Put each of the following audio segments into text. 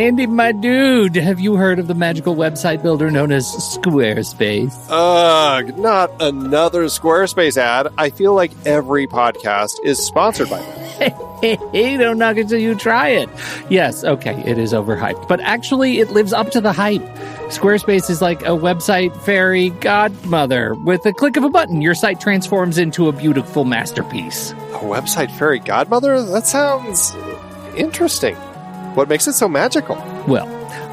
Andy, my dude, have you heard of the magical website builder known as Squarespace? Ugh, not another Squarespace ad. I feel like every podcast is sponsored by them. Hey, don't knock it till you try it. Yes, okay, it is overhyped, but actually it lives up to the hype. Squarespace is like a website fairy godmother. With a click of a button, your site transforms into a beautiful masterpiece. A website fairy godmother? That sounds interesting. What makes it so magical? Well,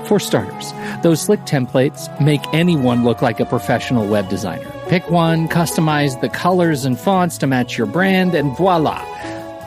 for starters, those slick templates make anyone look like a professional web designer. Pick one, customize the colors and fonts to match your brand, and voila.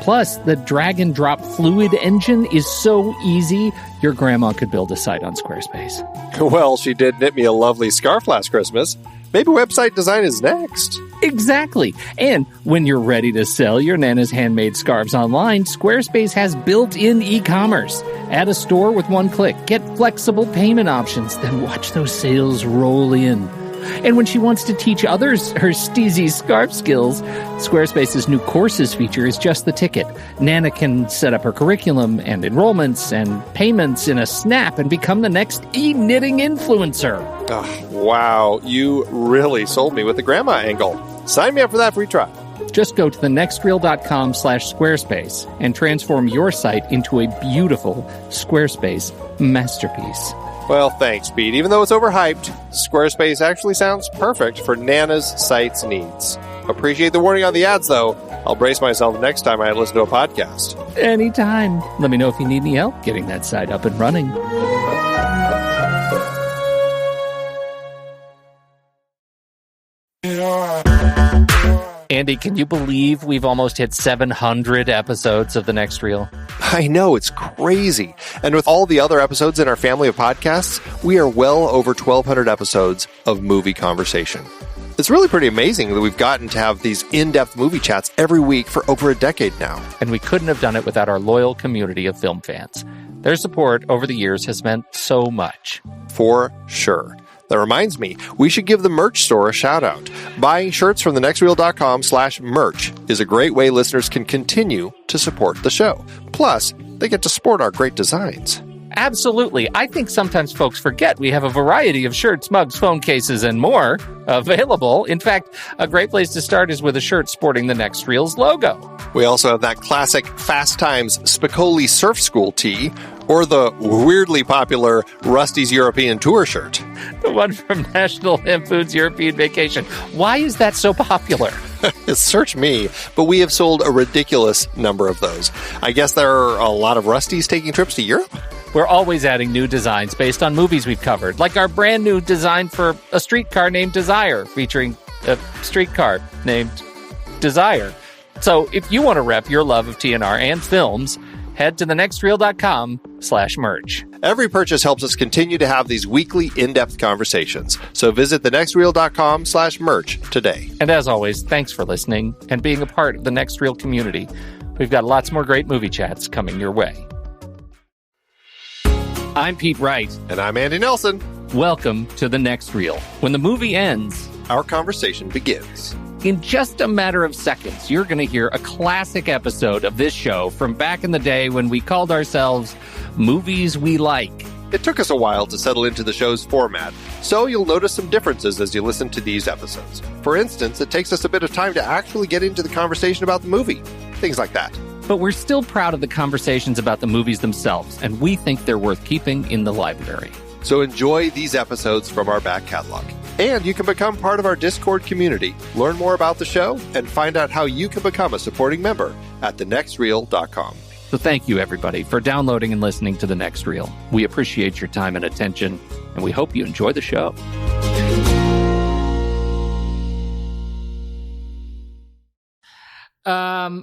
Plus, the drag-and-drop fluid engine is so easy, your grandma could build a site on Squarespace. Well, she did knit me a lovely scarf last Christmas. Maybe website design is next. Exactly. And when you're ready to sell your Nana's handmade scarves online, Squarespace has built-in e-commerce. Add a store with one click. Get flexible payment options. Then watch those sales roll in. And when she wants to teach others her steezy scarf skills, Squarespace's new courses feature is just the ticket. Nana can set up her curriculum and enrollments and payments in a snap and become the next e-knitting influencer. Oh, wow, you really sold me with the grandma angle. Sign me up for that free trial. Just go to thenextreel.com/Squarespace and transform your site into a beautiful Squarespace masterpiece. Well, thanks, Pete. Even though it's overhyped, Squarespace actually sounds perfect for Nana's site's needs. Appreciate the warning on the ads, though. I'll brace myself next time I listen to a podcast. Anytime. Let me know if you need any help getting that site up and running. Andy, can you believe we've almost hit 700 episodes of The Next Reel? I know, it's crazy. And with all the other episodes in our family of podcasts, we are well over 1,200 episodes of movie conversation. It's really pretty amazing that we've gotten to have these in-depth movie chats every week for over a decade now. And we couldn't have done it without our loyal community of film fans. Their support over the years has meant so much. For sure. That reminds me, we should give the merch store a shout out. Buying shirts from thenextreel.com/merch is a great way listeners can continue to support the show. Plus, they get to sport our great designs. Absolutely. I think sometimes folks forget we have a variety of shirts, mugs, phone cases, and more available. In fact, a great place to start is with a shirt sporting the Next Reel's logo. We also have that classic Fast Times Spicoli Surf School tee, or the weirdly popular Rusty's European Tour shirt. The one from National Lampoon's European Vacation. Why is that so popular? Search me, but we have sold a ridiculous number of those. I guess there are a lot of Rustys taking trips to Europe? We're always adding new designs based on movies we've covered, like our brand new design for a streetcar named Desire, featuring a streetcar named Desire. So if you want to rep your love of TNR and films, head to thenextreel.com/merch. Every purchase helps us continue to have these weekly in-depth conversations. So visit thenextreel.com/merch today. And as always, thanks for listening and being a part of the Next Reel community. We've got lots more great movie chats coming your way. I'm Pete Wright. And I'm Andy Nelson. Welcome to The Next Reel. When the movie ends, our conversation begins. In just a matter of seconds, you're going to hear a classic episode of this show from back in the day when we called ourselves Movies We Like. It took us a while to settle into the show's format, so you'll notice some differences as you listen to these episodes. For instance, it takes us a bit of time to actually get into the conversation about the movie. Things like that. But we're still proud of the conversations about the movies themselves, and we think they're worth keeping in the library. So enjoy these episodes from our back catalog. And you can become part of our Discord community, learn more about the show, and find out how you can become a supporting member at thenextreel.com. So thank you, everybody, for downloading and listening to The Next Reel. We appreciate your time and attention, and we hope you enjoy the show.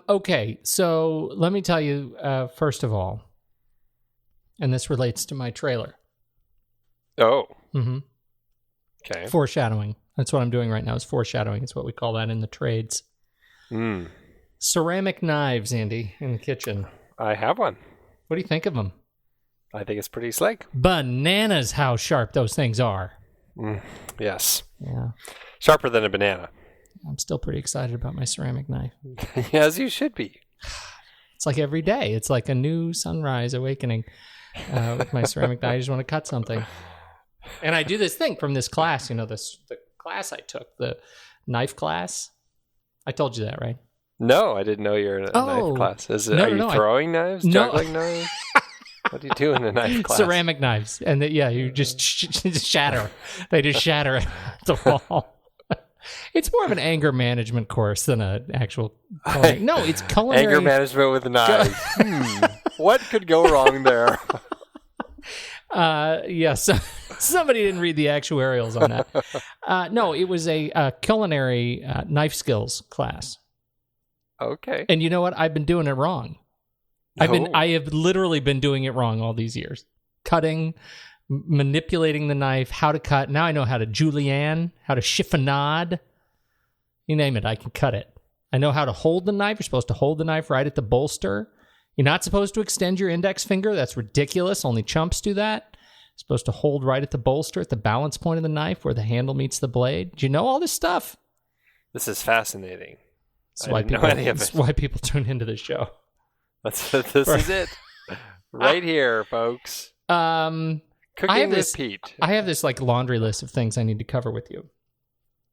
Okay, so let me tell you, first of all, and this relates to my trailer. Oh. Mm-hmm. Okay. Foreshadowing. That's what I'm doing right now, is foreshadowing. It's what we call that in the trades. Ceramic knives, Andy, in the kitchen. I have one. What do you think of them? I think it's pretty slick. Bananas how sharp those things are. Yes. Yeah. Sharper than a banana. I'm still pretty excited about my ceramic knife. As you should be. It's like every day. It's like a new sunrise awakening. with my ceramic knife. I just want to cut something. And I do this thing from this class, the class I took, the knife class. I told you that, right? No, I didn't know you're in a knife class. Are you throwing knives? Juggling knives? What do you do in a knife class? Ceramic knives. And you just shatter. They just shatter at the wall. It's more of an anger management course than an actual culinary. No, it's culinary. Anger management with knives. What could go wrong there? So somebody didn't read the actuarials on that. No, it was a culinary knife skills class. Okay. And you know what? I've been doing it wrong. I have literally been doing it wrong all these years. Cutting, manipulating the knife, how to cut. Now I know how to julienne, how to chiffonade. You name it, I can cut it. I know how to hold the knife. You're supposed to hold the knife right at the bolster. You're not supposed to extend your index finger. That's ridiculous. Only chumps do that. You're supposed to hold right at the bolster, at the balance point of the knife where the handle meets the blade. Do you know all this stuff? This is fascinating. That's why people tune into the show. This is it. Right here, folks. Cooking with Pete. I have this laundry list of things I need to cover with you.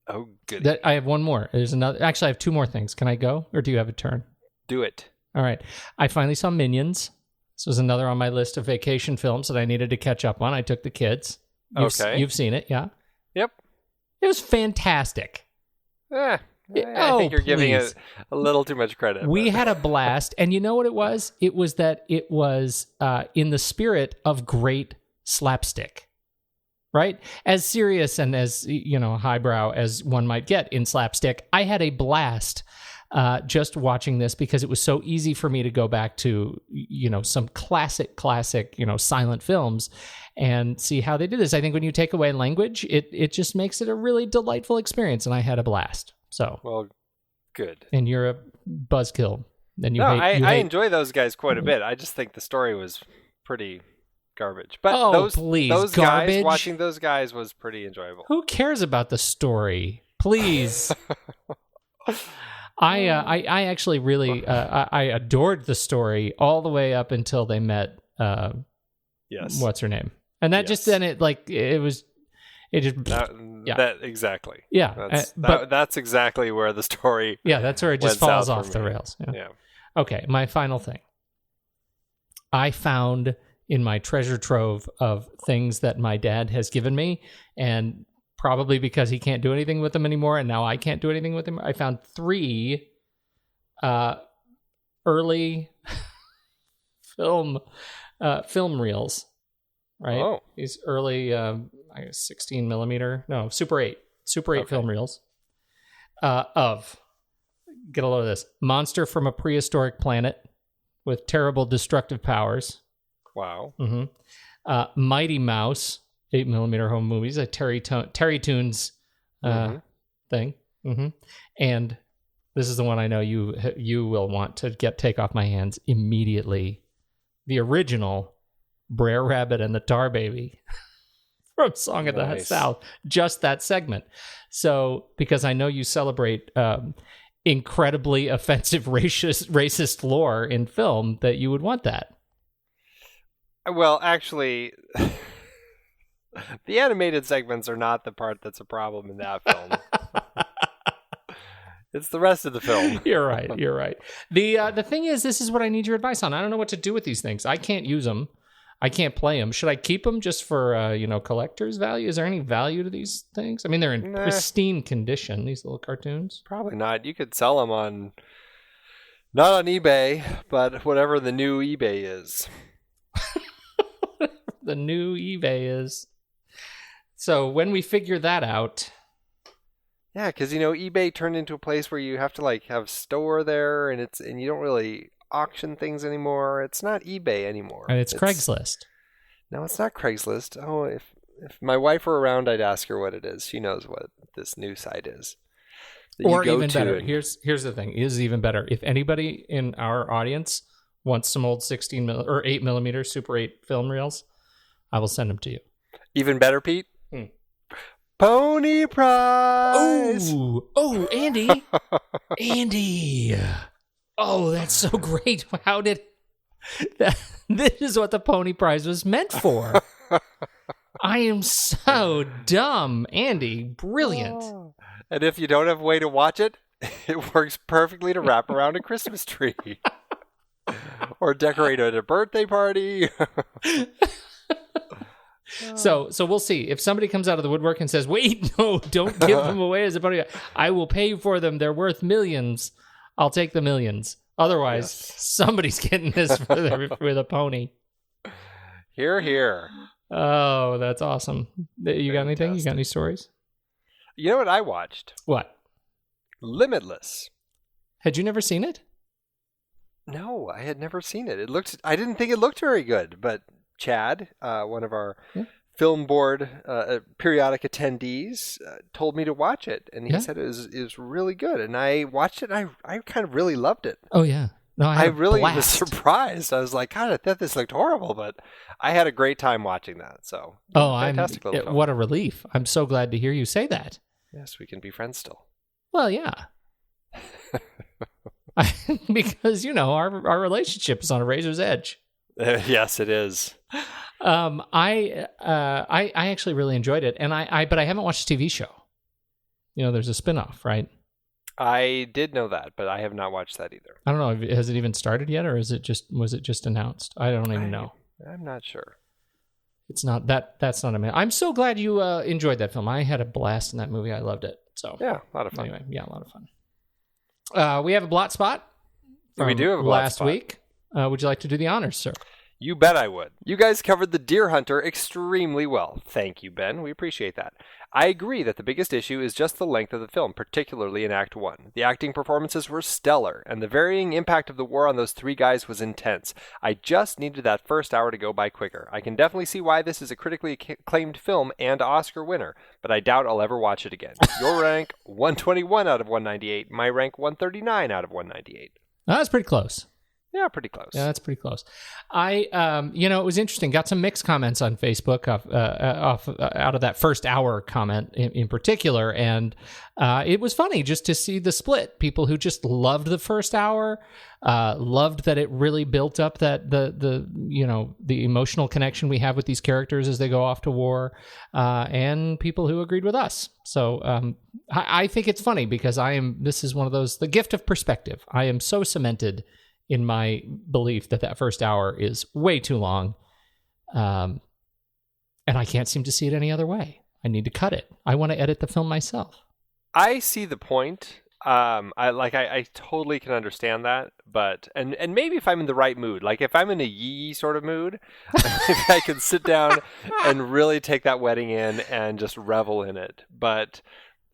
Oh, good. I have one more. There's another. Actually, I have two more things. Can I go, or do you have a turn? Do it. All right. I finally saw Minions. This was another on my list of vacation films that I needed to catch up on. I took the kids. You've seen it, yeah? Yep. It was fantastic. I think you're giving it a little too much credit. We had a blast, and you know what it was? It was that it was in the spirit of great slapstick, right? As serious and as highbrow as one might get in slapstick, I had a blast just watching this because it was so easy for me to go back to some classic silent films and see how they did this. I think when you take away language, it just makes it a really delightful experience, and I had a blast. So well, good. And you're a buzzkill. And I enjoy those guys quite a bit. I just think the story was pretty garbage. But those garbage? Guys, watching those guys was pretty enjoyable. Who cares about the story? Please. I actually really I adored the story all the way up until they met what's her name, and that just then that exactly. Yeah. That's exactly where the story that's where it just falls off the rails. Yeah. Okay, my final thing. I found in my treasure trove of things that my dad has given me, and probably because he can't do anything with them anymore, and now I can't do anything with them, I found 3 early film reels. Right? Oh. These early, 16 millimeter, no, Super 8 film reels of, get a load of this, monster from a prehistoric planet with terrible destructive powers. Wow. Mm-hmm. Mighty Mouse, 8 millimeter home movies, a Terry Toons thing. Mm-hmm. And this is the one I know you will want to take off my hands immediately. The original Brer Rabbit and the Tar Baby from Song of the South, just that segment. So, because I know you celebrate incredibly offensive racist lore in film, that you would want that. Well, actually, the animated segments are not the part that's a problem in that film. It's the rest of the film. You're right. The thing is, this is what I need your advice on. I don't know what to do with these things. I can't use them. I can't play them. Should I keep them just for, collector's value? Is there any value to these things? I mean, they're in pristine condition, these little cartoons. Probably not. You could sell them not on eBay, but whatever the new eBay is. The new eBay is. So when we figure that out... Yeah, because, eBay turned into a place where you have to, have a store there, and you don't really... auction things anymore. It's not eBay anymore. And it's Craigslist. No, it's not Craigslist. Oh, if my wife were around, I'd ask her what it is. She knows what this new site is. Or even better. Here's the thing. It is even better. If anybody in our audience wants some old 16 or 8 millimeter Super 8 film reels, I will send them to you. Even better, Pete? Pony prize. Oh, Andy. Andy. Oh, that's so great. How did This is what the Pony Prize was meant for. I am so dumb. Andy, brilliant. And if you don't have a way to watch it, it works perfectly to wrap around a Christmas tree. Or decorate at a birthday party. So we'll see. If somebody comes out of the woodwork and says, wait, no, don't give them away as a pony. I will pay you for them. They're worth millions. I'll take the millions. Otherwise, somebody's getting this with a pony. Hear, hear. Oh, that's awesome. You got anything? You got any stories? You know what I watched? What? Limitless. Had you never seen it? No, I had never seen it. I didn't think it looked very good, but Chad, one of our film board periodic attendees, told me to watch it, and he said it was really good. And I watched it, and I kind of really loved it. Oh, yeah. No, I really was surprised. I was like, God, I thought this looked horrible, but I had a great time watching that. So, fantastic little film. What a relief. I'm so glad to hear you say that. Yes, we can be friends still. Well, yeah. Because, our relationship is on a razor's edge. Yes, it is. I actually really enjoyed it, and but I haven't watched the TV show. There's a spinoff, right? I did know that, but I have not watched that either. I don't know. Has it even started yet, or was it just announced? I don't even know. I'm not sure. It's not that's not a man. I'm so glad you enjoyed that film. I had a blast in that movie. I loved it. So yeah, a lot of fun. Anyway, yeah, a lot of fun. We have a blot spot. We do have a blot spot. Last week. Would you like to do the honors, sir? You bet I would. You guys covered The Deer Hunter extremely well. Thank you, Ben. We appreciate that. I agree that the biggest issue is just the length of the film, particularly in Act 1. The acting performances were stellar, and the varying impact of the war on those three guys was intense. I just needed that first hour to go by quicker. I can definitely see why this is a critically acclaimed film and Oscar winner, but I doubt I'll ever watch it again. Your rank, 121 out of 198. My rank, 139 out of 198. That's pretty close. Yeah, pretty close. Yeah, that's pretty close. It was interesting. Got some mixed comments on Facebook out of that first hour comment in particular, and it was funny just to see the split. People who just loved the first hour, loved that it really built up that the emotional connection we have with these characters as they go off to war, and people who agreed with us. So I think it's funny because this is one of those, the gift of perspective. I am so cemented in my belief that first hour is way too long. And I can't seem to see it any other way. I need to cut it. I want to edit the film myself. I see the point. I totally can understand that, but and maybe if I'm in the right mood, like if I'm in a yee sort of mood, maybe I can sit down and really take that wedding in and just revel in it. But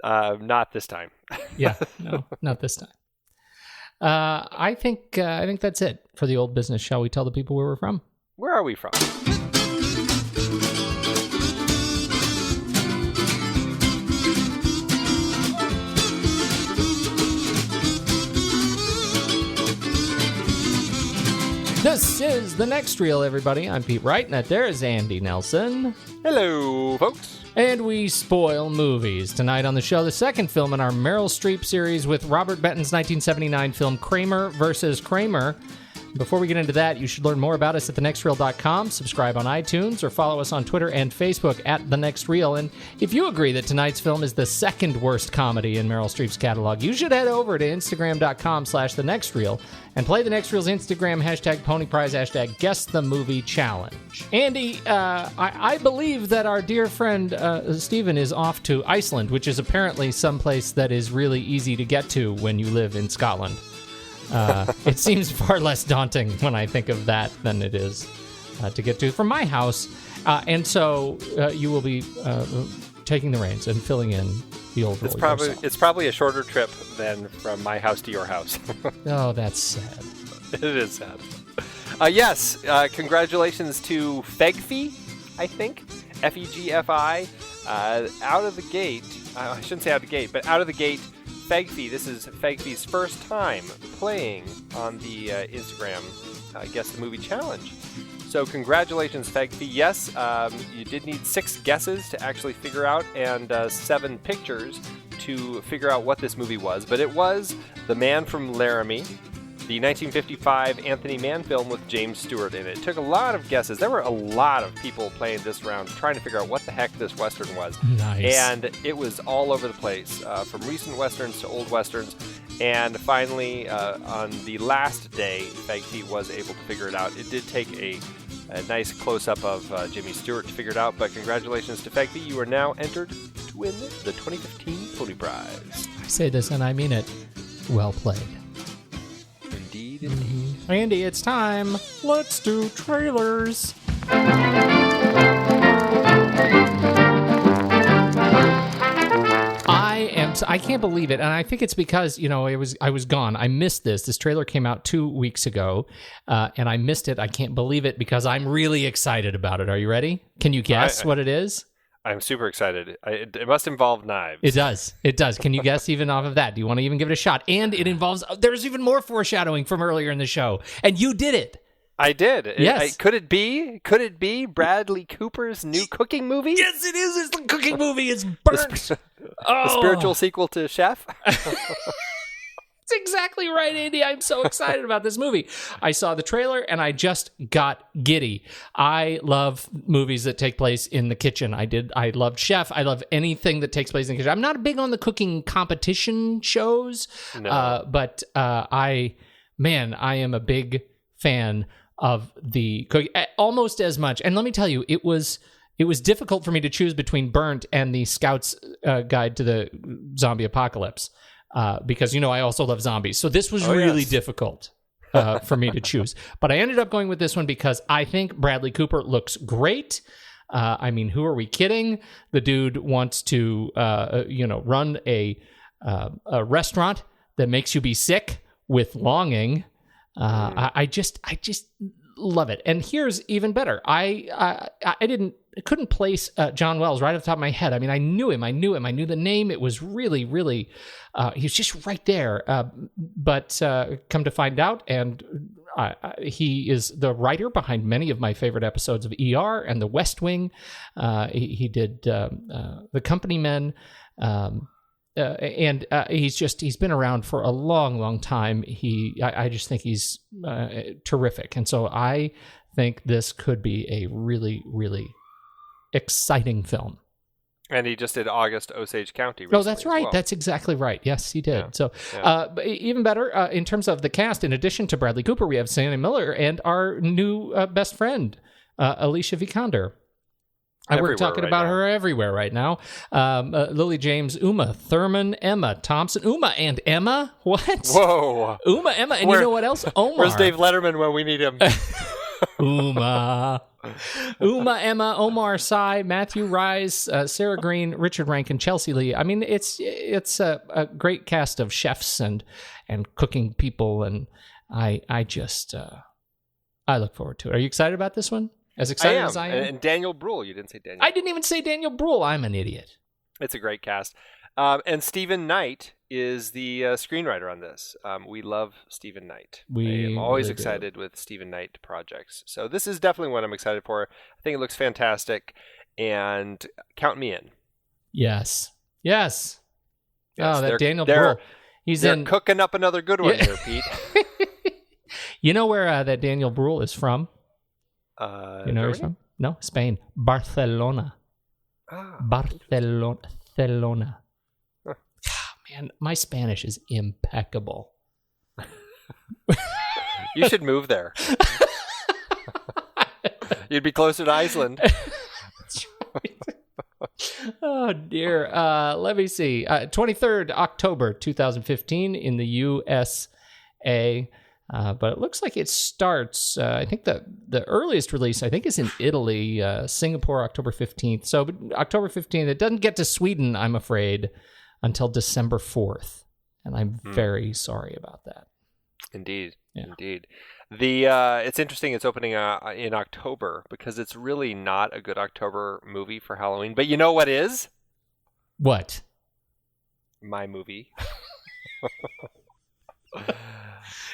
not this time. Yeah, no, not this time. I think that's it for the old business. Shall we tell the people where we're from? Where are we from? This is The Next Reel, everybody. I'm Pete Wright, and that there is Andy Nelson. Hello, folks. And we spoil movies. Tonight on the show, the second film in our Meryl Streep series with Robert Benton's 1979 film Kramer versus Kramer. Before we get into that, you should learn more about us at thenextreel.com, subscribe on iTunes, or follow us on Twitter and Facebook at The Next Reel. And if you agree that tonight's film is the second worst comedy in Meryl Streep's catalog, you should head over to Instagram.com/TheNextReel and play The Next Reel's Instagram #PonyPrize, #GuessTheMovieChallenge. Andy, I believe that our dear friend Stephen is off to Iceland, which is apparently someplace that is really easy to get to when you live in Scotland. It seems far less daunting when I think of that than it is to get to from my house. And so you will be taking the reins and filling in the old role yourself. It's probably a shorter trip than from my house to your house. Oh, that's sad. It is sad. Yes, congratulations to Fegfi, I think. Fegfi. Out of the gate, I shouldn't say out of the gate, but out of the gate, Fegfi. This is Fegfi's first time playing on the Instagram Guess the Movie Challenge. So congratulations, Fegfi. Yes, you did need 6 guesses to actually figure out, and 7 pictures to figure out what this movie was. But it was The Man from Laramie, the 1955 Anthony Mann film with James Stewart in it. It took a lot of guesses. There were a lot of people playing this round trying to figure out what the heck this Western was. Nice. And it was all over the place, from recent Westerns to old Westerns. And finally, on the last day, Feige was able to figure it out. It did take a nice close-up of Jimmy Stewart to figure it out, but congratulations to Feige. You are now entered to win the 2015 Tony Prize. I say this and I mean it. Well played. Indeed, indeed. Andy, it's time. Let's do trailers. I can't believe it, and I think it's because I was gone. I missed this. This trailer came out 2 weeks ago, and I missed it. I can't believe it because I'm really excited about it. Are you ready? Can you guess what it is? I'm super excited. It must involve knives. It does. It does. Can you guess even off of that? Do you want to even give it a shot? And it involves. There's even more foreshadowing from earlier in the show, and you did it. I did. Yes. Could it be Bradley Cooper's new cooking movie? Yes, it is. It's the cooking movie. It's Burnt. The spiritual sequel to Chef? That's exactly right, Andy. I'm so excited about this movie. I saw the trailer and I just got giddy. I love movies that take place in the kitchen. I loved Chef. I love anything that takes place in the kitchen. I'm not big on the cooking competition shows, but I am a big fan of the cooking almost as much. And let me tell you, it was difficult for me to choose between Burnt and the Scout's Guide to the Zombie Apocalypse because, I also love zombies. So this was really difficult for me to choose. But I ended up going with this one because I think Bradley Cooper looks great. Who are we kidding? The dude wants to, run a restaurant that makes you be sick with longing. I just love it. And here's even better. I couldn't place John Wells right off the top of my head. I knew him. I knew the name. It was really, really, he was just right there. But come to find out, and he is the writer behind many of my favorite episodes of ER and The West Wing. He did The Company Men. And he's been around for a long, long time. I just think he's terrific. And so I think this could be a really, really exciting film. And he just did August Osage County recently. Oh, that's right. Well. That's exactly right. Yes, he did. Yeah. So but even better, in terms of the cast, in addition to Bradley Cooper, we have Sienna Miller and our new best friend, Alicia Vikander. We're talking about her everywhere right now. Lily James, Uma Thurman, Emma Thompson, Uma and Emma. What? Whoa! Uma, Emma, and you know what else? Omar. Where's Dave Letterman when we need him? Uma, Emma, Omar Sy, Matthew Rise, Sarah Green, Richard Rankin, Chelsea Lee. It's a great cast of chefs and cooking people, and I look forward to it. Are you excited about this one? As excited as I am. And Daniel Bruhl. You didn't say Daniel. I didn't even say Daniel Bruhl. I'm an idiot. It's a great cast. And Stephen Knight is the screenwriter on this. We love Stephen Knight. I am always excited with Stephen Knight projects. So this is definitely one I'm excited for. I think it looks fantastic. And count me in. Yes. Oh, that Daniel Bruhl. They're cooking up another good one here, Pete. You know where that Daniel Bruhl is from? You know where he's from? No, Spain. Barcelona. Barcelona. Huh. Man, my Spanish is impeccable. You should move there. You'd be closer to Iceland. That's right. Oh, dear. Let me see. 23rd October 2015 in the USA. But it looks like it starts, I think the earliest release, I think, is in Italy, Singapore, October 15th. So October 15th, it doesn't get to Sweden, I'm afraid, until December 4th. And I'm very sorry about that. Indeed. Yeah. Indeed. It's interesting it's opening in October because it's really not a good October movie for Halloween. But you know what is? What? My movie.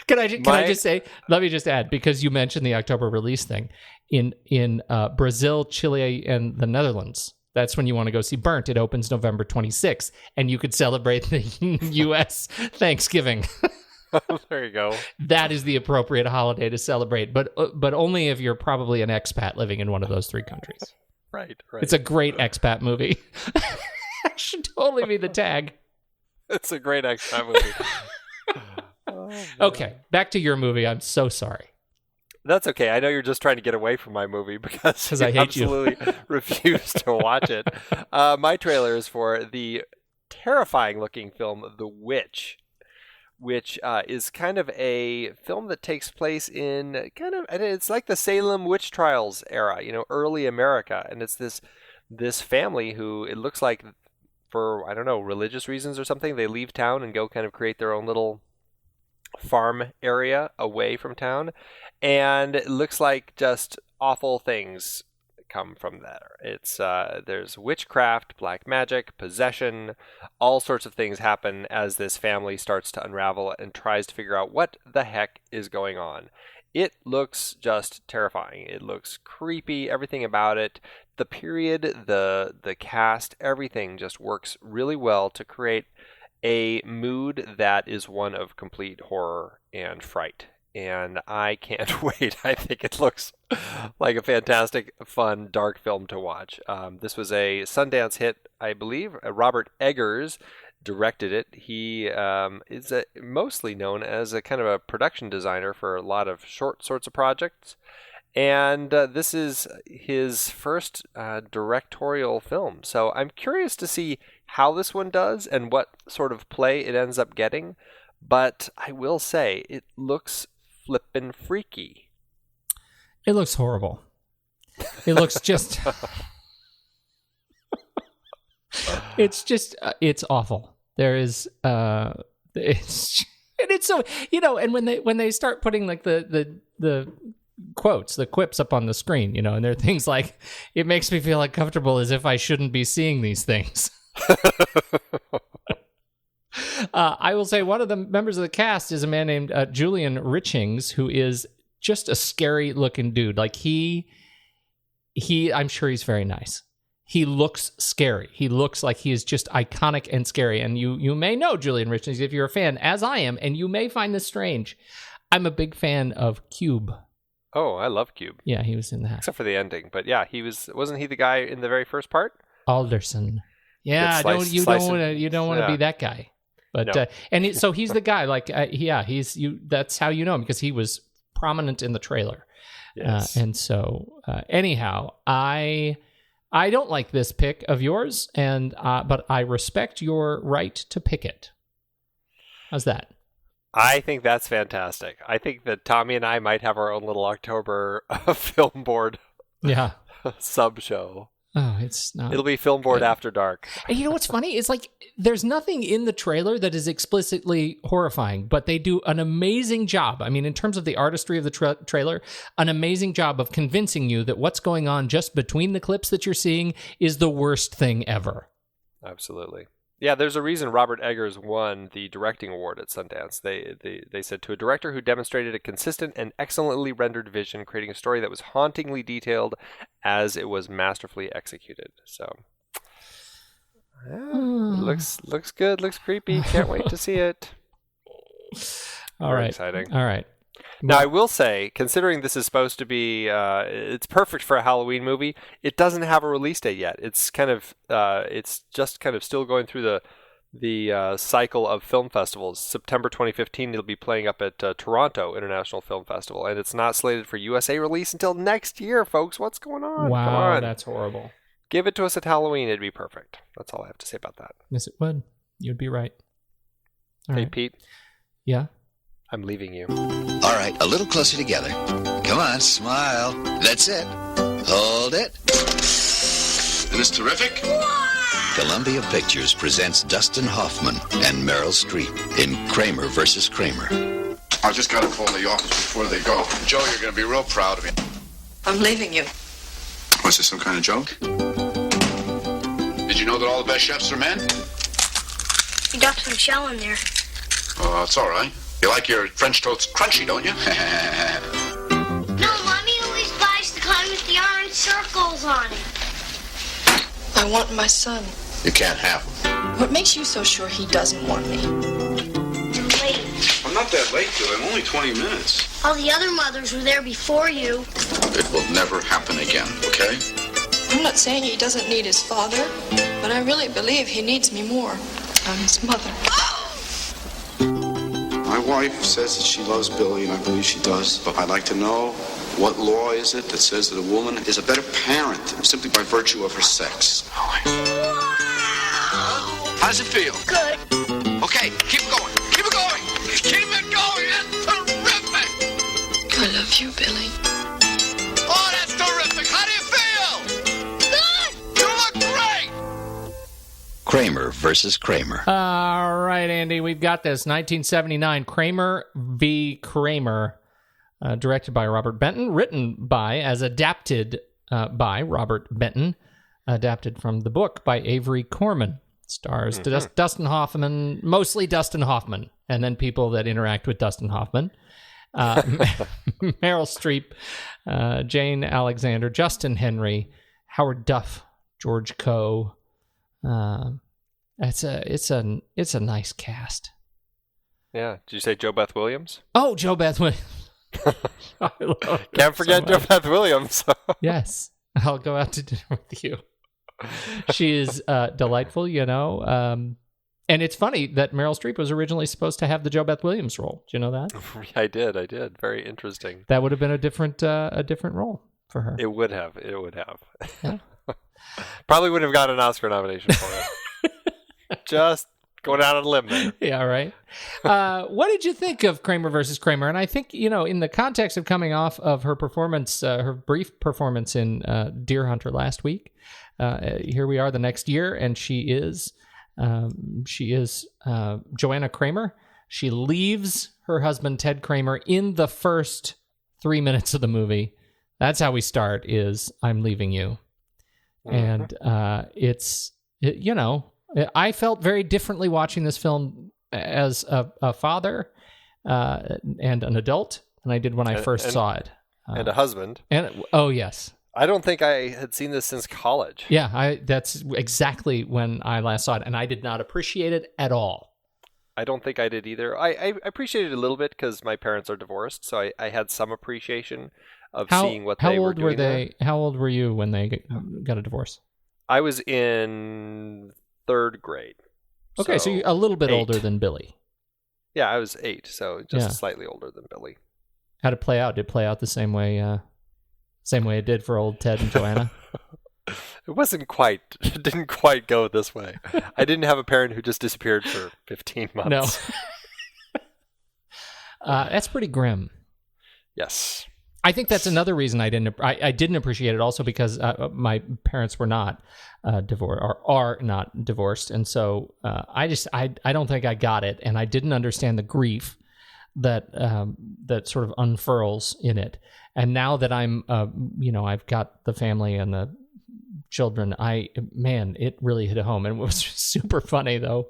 Can I just say, let me just add, because you mentioned the October release thing, in Brazil, Chile, and the Netherlands, that's when you want to go see Burnt. It opens November 26th, and you could celebrate the U.S. Thanksgiving. There you go. That is the appropriate holiday to celebrate, but only if you're probably an expat living in one of those 3 countries. Right. It's a great expat movie. That should totally be the tag. It's a great expat movie. Okay, back to your movie. I'm so sorry. That's okay. I know you're just trying to get away from my movie because I hate you. absolutely refuse to watch it. My trailer is for the terrifying-looking film The Witch, which is kind of a film that takes place in it's like the Salem witch trials era, early America, and it's this family who it looks like for, I don't know, religious reasons or something, they leave town and go kind of create their own little farm area away from town, and it looks like just awful things come from there. It's there's witchcraft, black magic, possession, all sorts of things happen as this family starts to unravel and tries to figure out what the heck is going on. It looks just terrifying. It looks creepy, everything about it. The period, the cast, everything just works really well to create a mood that is one of complete horror and fright. And I can't wait. I think it looks like a fantastic, fun, dark film to watch. This was a Sundance hit, I believe. Robert Eggers directed it. He is mostly known as a kind of a production designer for a lot of short sorts of projects. And this is his first directorial film. So I'm curious to see how this one does and what sort of play it ends up getting. But I will say, it looks flippin' freaky. It looks horrible. It looks just... it's awful. There is... it's so... and when they start putting like the quotes, the quips up on the screen, and there are things like, it makes me feel uncomfortable as if I shouldn't be seeing these things. I will say one of the members of the cast is a man named Julian Richings, who is just a scary looking dude. Like he, I'm sure he's very nice. He looks scary. He looks like he is just iconic and scary. And you may know Julian Richings if you're a fan, as I am, and you may find this strange. I'm a big fan of Cube. Oh, I love Cube. Yeah, he was in that. Except for the ending. But yeah, wasn't he the guy in the very first part? Alderson. Yeah, you don't want to be that guy. But no. So he's the guy. Like he's you. That's how you know him, because he was prominent in the trailer. Yes. And so anyhow, I don't like this pick of yours, but I respect your right to pick it. How's that? I think that's fantastic. I think that Tommy and I might have our own little October film board sub show. Oh, it's not. It'll be Film Board After Dark. And you know what's funny? It's like there's nothing in the trailer that is explicitly horrifying, but they do an amazing job. I mean, in terms of the artistry of the trailer, an amazing job of convincing you that what's going on just between the clips that you're seeing is the worst thing ever. Absolutely. Yeah, there's a reason Robert Eggers won the directing award at Sundance. They said, to a director who demonstrated a consistent and excellently rendered vision, creating a story that was hauntingly detailed as it was masterfully executed. So, looks good, looks creepy. Can't wait to see it. Very exciting. All right. Now, I will say, considering this is supposed to be, it's perfect for a Halloween movie, it doesn't have a release date yet. It's kind of, it's just kind of still going through the cycle of film festivals. September 2015, it'll be playing up at Toronto International Film Festival, and it's not slated for USA release until next year, folks. What's going on? Wow, come on. That's horrible. Give it to us at Halloween. It'd be perfect. That's all I have to say about that. Yes, it would. You'd be right. All right. Pete. Yeah? I'm leaving you. All right, a little closer together. Come on, smile. That's it. Hold it. Isn't this terrific? Columbia Pictures presents Dustin Hoffman and Meryl Streep in Kramer versus Kramer. I just got to call the office before they go. Joe, you're going to be real proud of me. I'm leaving you. Was this some kind of joke? Did you know that all the best chefs are men? You dumped some shell in there. Oh, it's all right. You like your French toast crunchy, don't you? No, Mommy always buys the kind with the orange circles on it. I want my son. You can't have him. What makes you so sure he doesn't want me? Wait. I'm not that late, Joe. I'm only 20 minutes. All the other mothers were there before you. It will never happen again, okay? I'm not saying he doesn't need his father, but I really believe he needs me more. I'm his mother. My wife says that she loves Billy, and I believe she does. But I'd like to know, what law is it that says that a woman is a better parent simply by virtue of her sex? How does it feel? Good. Okay, keep going. Keep it going. Keep it going. That's terrific. I love you, Billy. Oh, that's terrific. How do you feel? Good. You look great. Kramer versus Kramer. All right, Andy, we've got this. 1979, Kramer v. Kramer, directed by Robert Benton, written by, as adapted by Robert Benton, adapted from the book by Avery Corman. Stars Dustin Hoffman, mostly Dustin Hoffman, and then people that interact with Dustin Hoffman. Meryl Streep, Jane Alexander, Justin Henry, Howard Duff, George Coe. It's a nice cast. Yeah. Did you say JoBeth Williams? Oh, JoBeth Williams. Can't forget JoBeth Williams. Yes, I'll go out to dinner with you. She is delightful, you know. And it's funny that Meryl Streep was originally supposed to have the JoBeth Williams role. Do you know that? I did. Very interesting. That would have been a different role for her. It would have. Yeah. Probably would have got an Oscar nomination for it. Just going out on a limb there. Yeah, right. What did you think of Kramer versus Kramer? And I think, you know, in the context of coming off of her performance, her brief performance in Deer Hunter last week, here we are the next year, and she is Joanna Kramer. She leaves her husband, Ted Kramer, in the first 3 minutes of the movie. That's how we start, is I'm leaving you. And you know, I felt very differently watching this film as a father and an adult than I did when I first saw it. And a husband. And oh, yes. I don't think I had seen this since college. Yeah, that's exactly when I last saw it, and I did not appreciate it at all. I don't think I did either. I appreciated it a little bit because my parents are divorced, so I had some appreciation of seeing what they were doing there. How old were you when they got a divorce? I was in 3rd grade. Okay, so you're a little bit 8. older than Billy. Yeah, I was 8, so just slightly older than Billy. How'd it play out? Did it play out the same way it did for old Ted and Joanna? It didn't quite go this way. I didn't have a parent who just disappeared for 15 months. No. That's pretty grim. Yes. I think that's another reason I didn't appreciate it, also because my parents were not divorced or are not divorced, and so I don't think I got it, and I didn't understand the grief that sort of unfurls in it. And now that I'm I've got the family and the children, it really hit home. And what was super funny though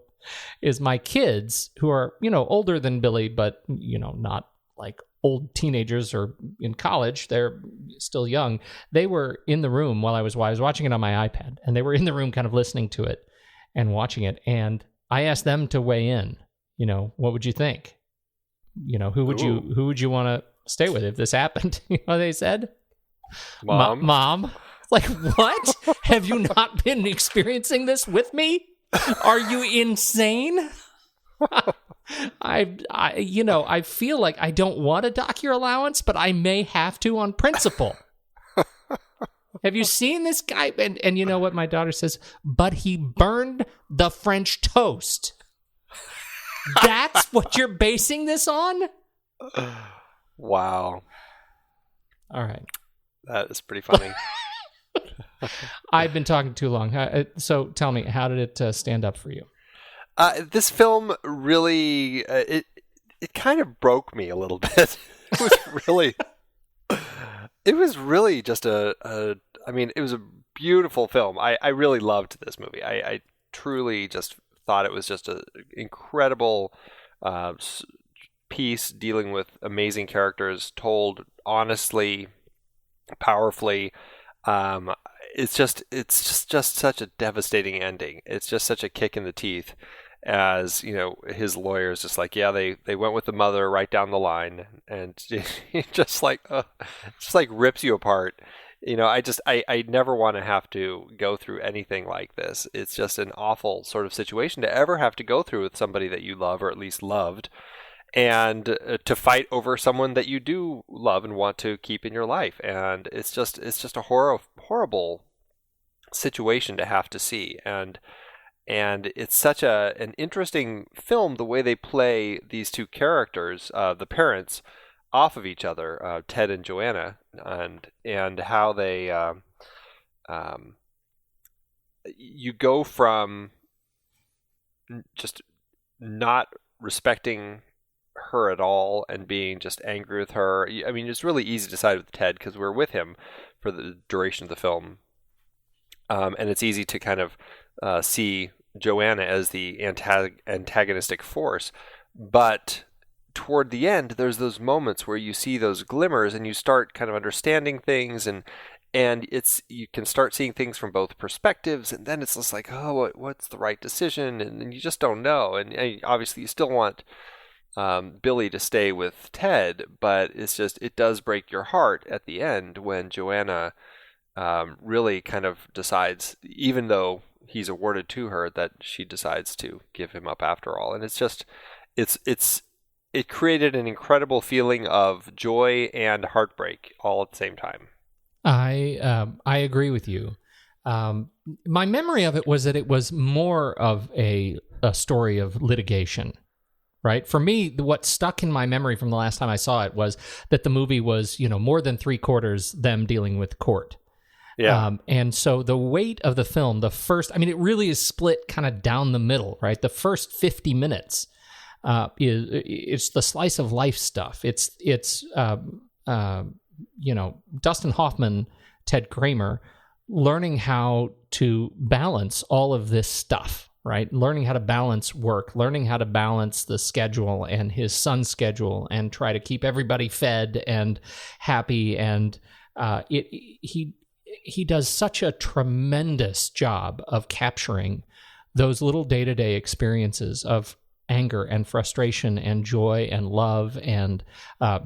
is my kids, who are older than Billy, but not like old teenagers or in college, they're still young. They were in the room while I was watching it on my iPad, and they were in the room kind of listening to it and watching it. And I asked them to weigh in. What would you think? Who would you want to stay with if this happened? You know what they said? Mom. Like, what? Have you not been experiencing this with me? Are you insane? I feel like I don't want to dock your allowance, but I may have to on principle. Have you seen this guy? And you know what my daughter says? But he burned the French toast. That's what you're basing this on? Wow. All right. That is pretty funny. I've been talking too long. So tell me, how did it stand up for you? This film really, it kind of broke me a little bit. It was really just it was a beautiful film. I really loved this movie. I truly just thought it was just an incredible piece dealing with amazing characters, told honestly, powerfully. It's just such a devastating ending. It's just such a kick in the teeth. as his lawyer is just like, yeah, they went with the mother right down the line, and just like rips you apart. I never want to have to go through anything like this. It's just an awful sort of situation to ever have to go through with somebody that you love, or at least loved, and to fight over someone that you do love and want to keep in your life. And it's just a horrible situation to have to see. And it's such an interesting film, the way they play these two characters, the parents, off of each other, Ted and Joanna, and how they you go from just not respecting her at all and being just angry with her. I mean, it's really easy to side with Ted because we're with him for the duration of the film, and it's easy to kind of see Joanna as the antagonistic force. But toward the end, there's those moments where you see those glimmers and you start kind of understanding things, and you can start seeing things from both perspectives, and then it's just like, oh, what's the right decision? And you just don't know. And obviously you still want Billy to stay with Ted, but it does break your heart at the end when Joanna really kind of decides, even though he's awarded to her, that she decides to give him up after all. And it created an incredible feeling of joy and heartbreak all at the same time. I agree with you. My memory of it was that it was more of a story of litigation, right? For me, what stuck in my memory from the last time I saw it was that the movie was, more than 3/4 them dealing with court. Yeah. And so the weight of the film, it really is split kind of down the middle, right? The first 50 minutes it's the slice of life stuff. It's Dustin Hoffman, Ted Kramer, learning how to balance all of this stuff, right? Learning how to balance work, learning how to balance the schedule and his son's schedule, and try to keep everybody fed and happy. And he does such a tremendous job of capturing those little day-to-day experiences of anger and frustration and joy and love, and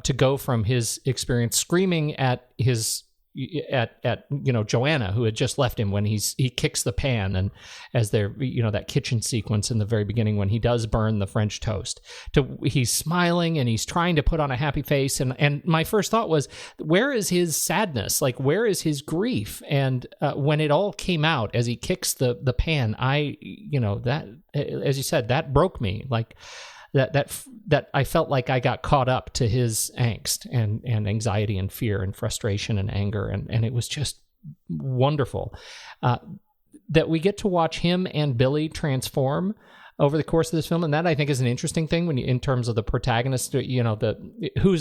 to go from his experience screaming at Joanna, who had just left him, when he kicks the pan, and as they're that kitchen sequence in the very beginning when he does burn the French toast, to he's smiling and he's trying to put on a happy face, and my first thought was, where is his sadness? Like, where is his grief? And when it all came out as he kicks the pan, that, as you said, that broke me. Like that I felt like I got caught up to his angst and anxiety and fear and frustration and anger, and it was just wonderful that we get to watch him and Billy transform over the course of this film. And that, I think, is an interesting thing in terms of the protagonist, who's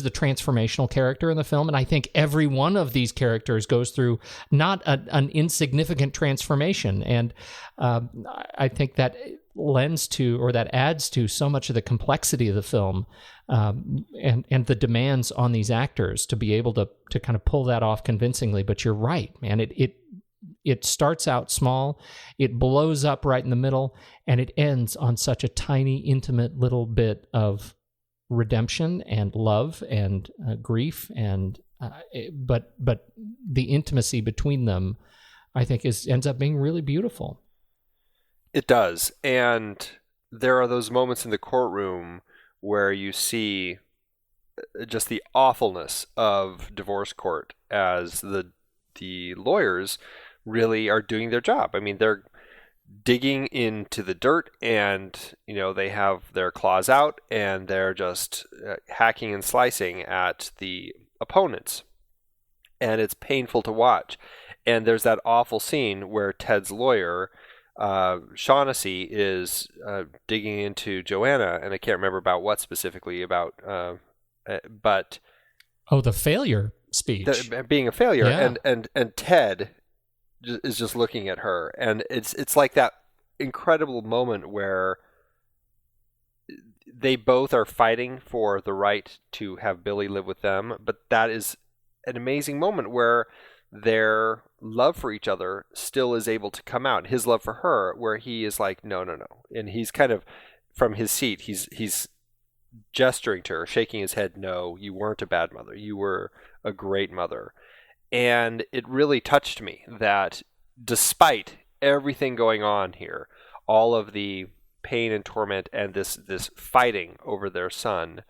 the transformational character in the film. And I think every one of these characters goes through not an insignificant transformation. And I think that lends to, or that adds to, so much of the complexity of the film, and the demands on these actors to be able to kind of pull that off convincingly. But you're right, man. It starts out small, it blows up right in the middle, and it ends on such a tiny, intimate little bit of redemption and love and grief, and but the intimacy between them, I think, ends up being really beautiful. It does, and there are those moments in the courtroom where you see just the awfulness of divorce court as the lawyers really are doing their job. I mean, they're digging into the dirt, and they have their claws out, and they're just hacking and slicing at the opponents, and it's painful to watch. And there's that awful scene where Ted's lawyer, Shaughnessy, is digging into Joanna, and I can't remember about what specifically about, but the failure speech, being a failure, yeah. and Ted is just looking at her, and it's like that incredible moment where they both are fighting for the right to have Billy live with them, but that is an amazing moment where their love for each other still is able to come out. His love for her, where he is like, no. And he's kind of, from his seat, he's gesturing to her, shaking his head, no, you weren't a bad mother. You were a great mother. And it really touched me that despite everything going on here, all of the pain and torment and this fighting over their son,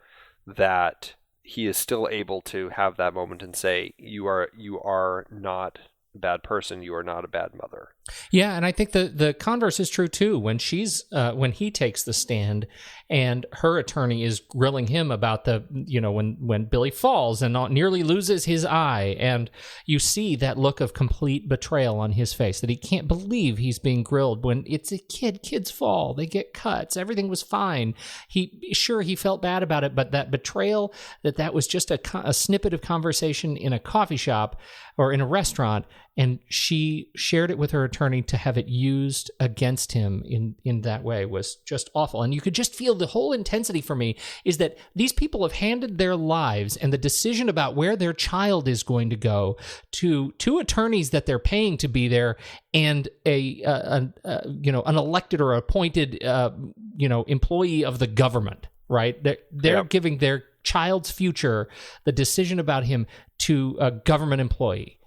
that he is still able to have that moment and say, you are not a bad person, you are not a bad mother. Yeah, and I think the converse is true too. When when he takes the stand, and her attorney is grilling him about when Billy falls and nearly loses his eye, and you see that look of complete betrayal on his face, that he can't believe he's being grilled when it's a kid. Kids fall, they get cuts, everything was fine. He felt bad about it, but that betrayal, that was just a snippet of conversation in a coffee shop or in a restaurant, and she shared it with her attorney to have it used against him in that way was just awful. And you could just feel the whole intensity for me is that these people have handed their lives and the decision about where their child is going to go to two attorneys that they're paying to be there, and an elected or appointed employee of the government, right? They're giving their child's future, the decision about him, to a government employee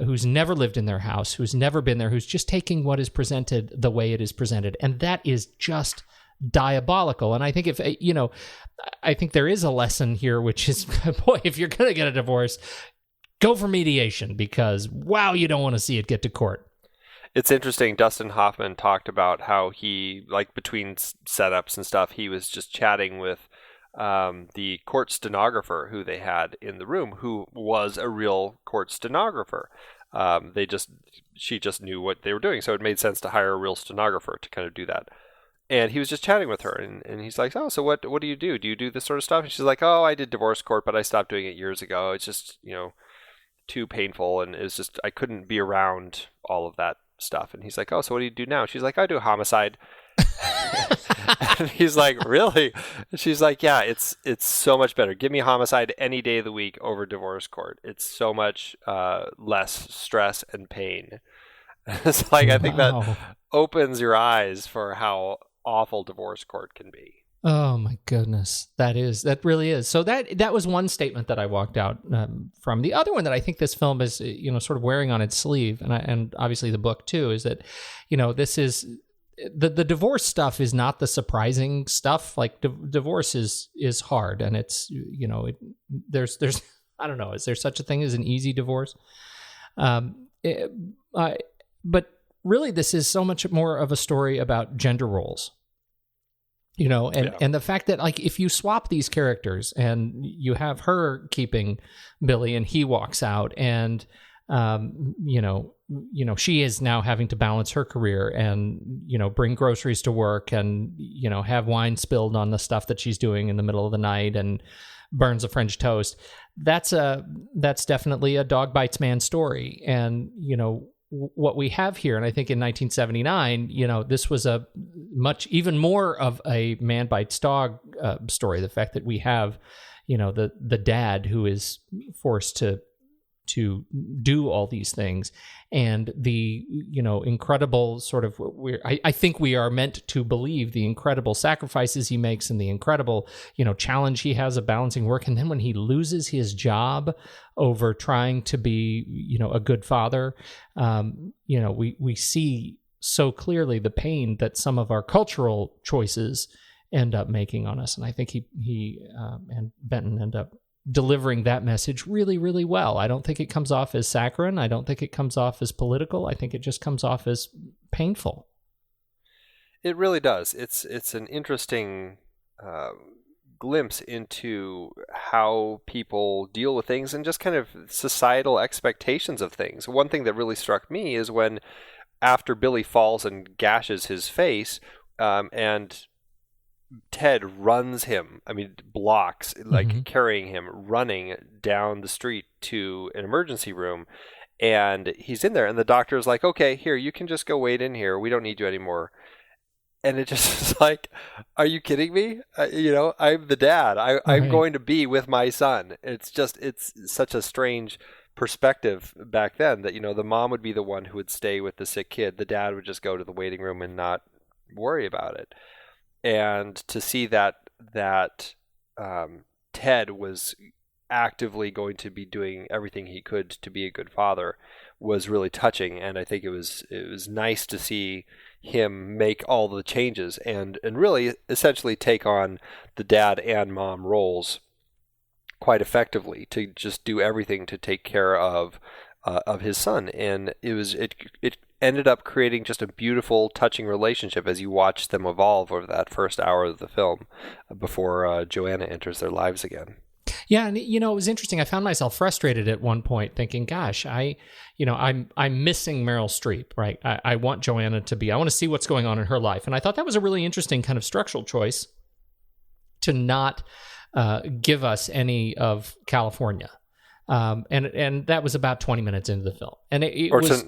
who's never lived in their house, who's never been there, who's just taking what is presented the way it is presented. And that is just diabolical. And I think I think there is a lesson here, which is, boy, if you're going to get a divorce, go for mediation, because, wow, you don't want to see it get to court. It's interesting. Dustin Hoffman talked about how he, like, between setups and stuff, he was just chatting with the court stenographer who they had in the room, who was a real court stenographer. She just knew what they were doing, so it made sense to hire a real stenographer to kind of do that. And he was just chatting with her, and he's like, oh, so what do you do? Do you do this sort of stuff? And she's like, oh, I did divorce court, but I stopped doing it years ago. It's just, too painful, and it's just, I couldn't be around all of that stuff. And he's like, oh, so what do you do now? She's like, I do homicide. And he's like, really? And she's like, yeah, it's so much better. Give me homicide any day of the week over divorce court. It's so much less stress and pain. It's like, I think that opens your eyes for how awful divorce court can be. Oh my goodness, that really is. So that was one statement that I walked out from. The other one that I think this film is, sort of wearing on its sleeve, and obviously the book too, is that, this is the divorce stuff is not the surprising stuff. Like divorce is hard, and it's there's I don't know, is there such a thing as an easy divorce? But really, this is so much more of a story about gender roles. And the fact that, like, if you swap these characters and you have her keeping Billy and he walks out, and she is now having to balance her career and bring groceries to work and have wine spilled on the stuff that she's doing in the middle of the night and burns a French toast. That's definitely a dog bites man story. And what we have here, and I think in 1979, this was a much even more of a man bites dog story. The fact that we have, the dad who is forced to do all these things, and the incredible sort of, I think we are meant to believe the incredible sacrifices he makes and the incredible challenge he has of balancing work, and then when he loses his job over trying to be a good father, we see so clearly the pain that some of our cultural choices end up making on us, and I think he and Benton end up delivering that message really, really well. I don't think it comes off as saccharine. I don't think it comes off as political. I think it just comes off as painful. It really does. It's an interesting glimpse into how people deal with things and just kind of societal expectations of things. One thing that really struck me is when, after Billy falls and gashes his face, and Ted runs him, blocks, like carrying him, running down the street to an emergency room. And he's in there, and the doctor is like, okay, here, you can just go wait in here. We don't need you anymore. And it just is like, are you kidding me? I'm the dad. I'm going to be with my son. It's such a strange perspective back then that, the mom would be the one who would stay with the sick kid. The dad would just go to the waiting room and not worry about it. And to see that Ted was actively going to be doing everything he could to be a good father was really touching. And I think it was nice to see him make all the changes and really essentially take on the dad and mom roles quite effectively, to just do everything to take care of his son. And it ended up creating just a beautiful, touching relationship as you watch them evolve over that first hour of the film before Joanna enters their lives again. Yeah, and it was interesting. I found myself frustrated at one point, thinking, "Gosh, I'm missing Meryl Streep, right? I want Joanna to be. I want to see what's going on in her life." And I thought that was a really interesting kind of structural choice to not give us any of California, and that was about 20 minutes into the film, and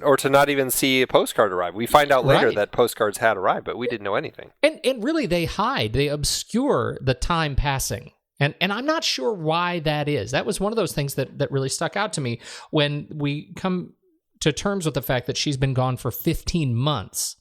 or to not even see a postcard arrive. We find out later Right. that postcards had arrived, but we didn't know anything. And really, they obscure the time passing. And I'm not sure why that is. That was one of those things that really stuck out to me when we come to terms with the fact that she's been gone for 15 months.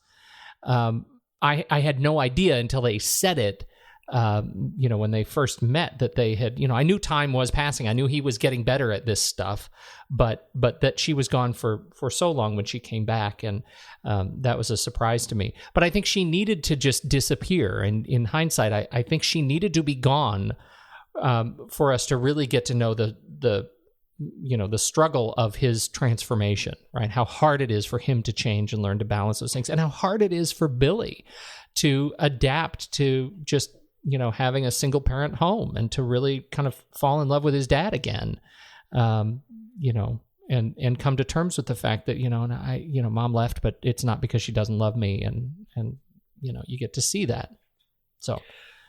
I had no idea until they said it, when they first met, that they had, I knew time was passing. I knew he was getting better at this stuff, but that she was gone for so long when she came back. And that was a surprise to me. But I think she needed to just disappear. And in hindsight, I think she needed to be gone for us to really get to know the struggle of his transformation, right? How hard it is for him to change and learn to balance those things, and how hard it is for Billy to adapt to just, having a single parent home and to really kind of fall in love with his dad again, and come to terms with the fact that, mom left, but it's not because she doesn't love me. And you get to see that. So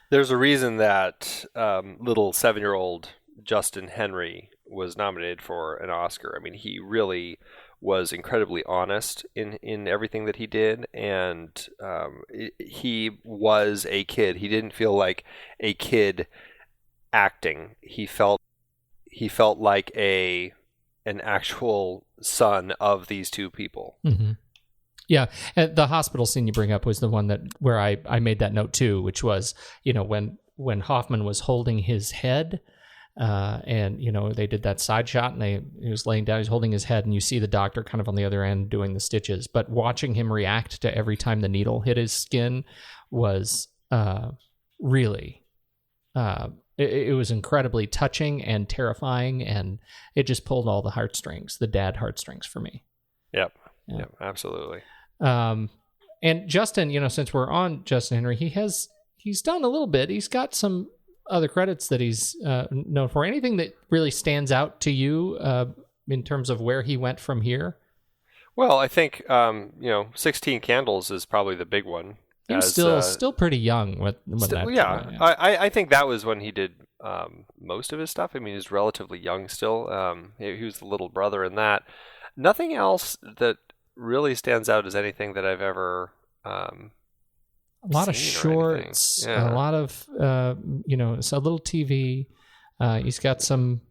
There's a reason that little 7-year-old Justin Henry was nominated for an Oscar. I mean, he really was incredibly honest in everything that he did, and he was a kid. He didn't feel like a kid acting. He felt like an actual son of these two people. Mm-hmm. Yeah, the hospital scene you bring up was the one where I made that note too, which was, when Hoffman was holding his head, and they did that side shot, and he was laying down, he's holding his head, and you see the doctor kind of on the other end doing the stitches, but watching him react to every time the needle hit his skin was really, it was incredibly touching and terrifying, and it just pulled all the heartstrings, the dad heartstrings for me. Yep, absolutely. And Justin, since we're on Justin Henry, he's done a little bit. He's got some other credits that he's known for. Anything that really stands out to you in terms of where he went from here? Well, I think 16 Candles is probably the big one. He was still pretty young when that came out, yeah. I think that was when he did most of his stuff. I mean, he's relatively young still. He was the little brother in that. Nothing else that really stands out as anything that I've ever a lot of shorts, a lot of it's a little TV. He's got some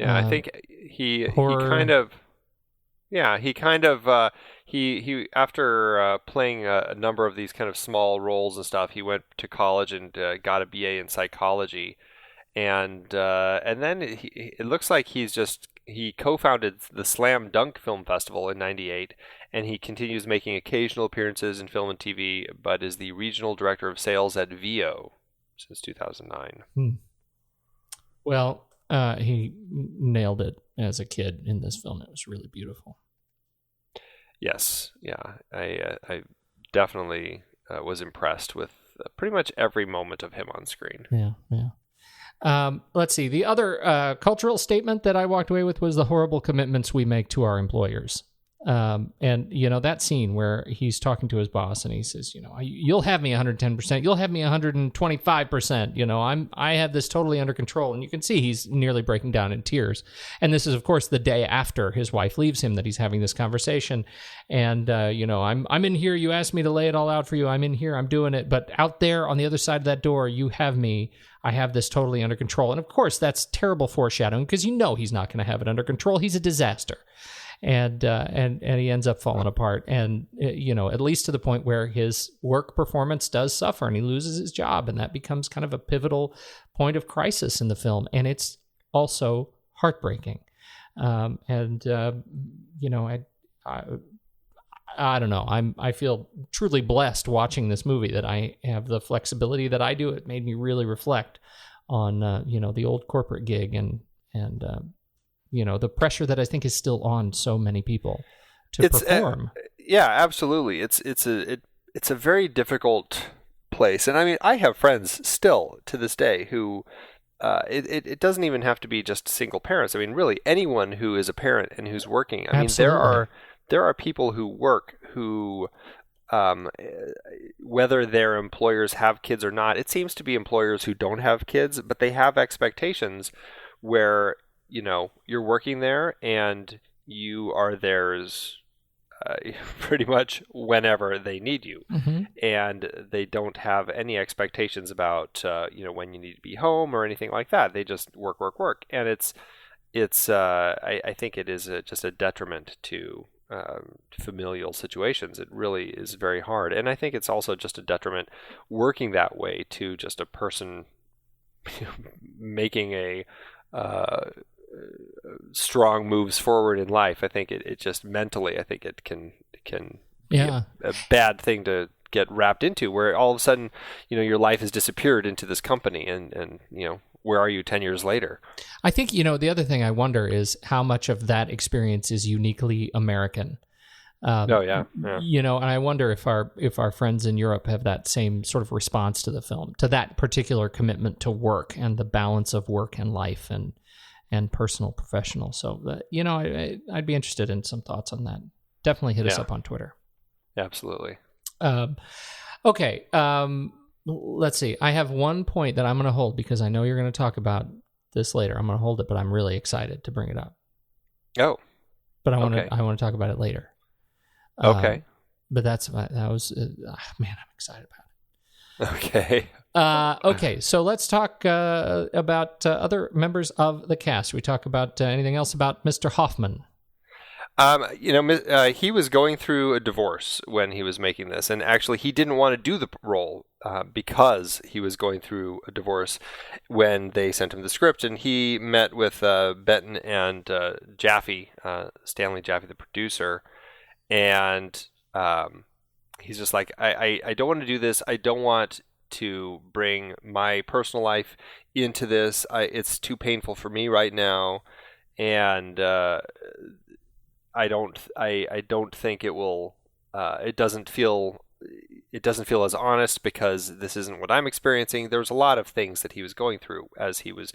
I think he after playing a number of these kind of small roles and stuff, he went to college and got a BA in psychology, and then it looks like he co-founded the Slam Dunk Film Festival in '98, and he continues making occasional appearances in film and TV, but is the regional director of sales at VO since 2009. Well, he nailed it as a kid in this film. It was really beautiful. Yes, yeah, I definitely was impressed with pretty much every moment of him on screen. Yeah. Let's see. The other cultural statement that I walked away with was the horrible commitments we make to our employers. And, that scene where he's talking to his boss and he says, you'll have me 110%, you'll have me 125%, I have this totally under control. And you can see he's nearly breaking down in tears. And this is, of course, the day after his wife leaves him that he's having this conversation. And, I'm in here, you asked me to lay it all out for you, I'm in here, I'm doing it. But out there on the other side of that door, you have me, I have this totally under control. And of course, that's terrible foreshadowing because he's not going to have it under control. He's a disaster. And he ends up falling apart, and at least to the point where his work performance does suffer, and he loses his job, and that becomes kind of a pivotal point of crisis in the film, and it's also heartbreaking. I don't know. I feel truly blessed watching this movie that I have the flexibility that I do. It made me really reflect on the old corporate gig and the pressure that I think is still on so many people to perform. Yeah, absolutely. It's a very difficult place. And I mean, I have friends still to this day who, it doesn't even have to be just single parents. I mean, really anyone who is a parent and who's working. I Absolutely. mean, there are people who work who, whether their employers have kids or not, it seems to be employers who don't have kids, but they have expectations where you're working there and you are theirs pretty much whenever they need you. Mm-hmm. And they don't have any expectations about, when you need to be home or anything like that. They just work. And I think it is just a detriment to familial situations. It really is very hard. And I think it's also just a detriment working that way to just a person making a strong moves forward in life. I think it just mentally, I think it can be a bad thing to get wrapped into, where all of a sudden, your life has disappeared into this company and where are you 10 years later? I think, the other thing I wonder is how much of that experience is uniquely American. And I wonder if our friends in Europe have that same sort of response to the film, to that particular commitment to work and the balance of work and life and personal, professional. So, I'd be interested in some thoughts on that. Definitely hit us up on Twitter. Absolutely. Okay. Let's see. I have one point that I'm going to hold because I know you're going to talk about this later. I'm going to hold it, but I'm really excited to bring it up. Oh. But I want to talk about it later. Okay. But that was man, I'm excited about it. Okay. Okay, so let's talk about other members of the cast. We talk about anything else about Mr. Hoffman? He was going through a divorce when he was making this, and actually he didn't want to do the role because he was going through a divorce when they sent him the script, and he met with Benton and Jaffe, Stanley Jaffe, the producer, and he's just like, I don't want to do this. I don't want to bring my personal life into this. It's too painful for me right now, and I don't think it will. It doesn't feel as honest because this isn't what I'm experiencing. There was a lot of things that he was going through as he was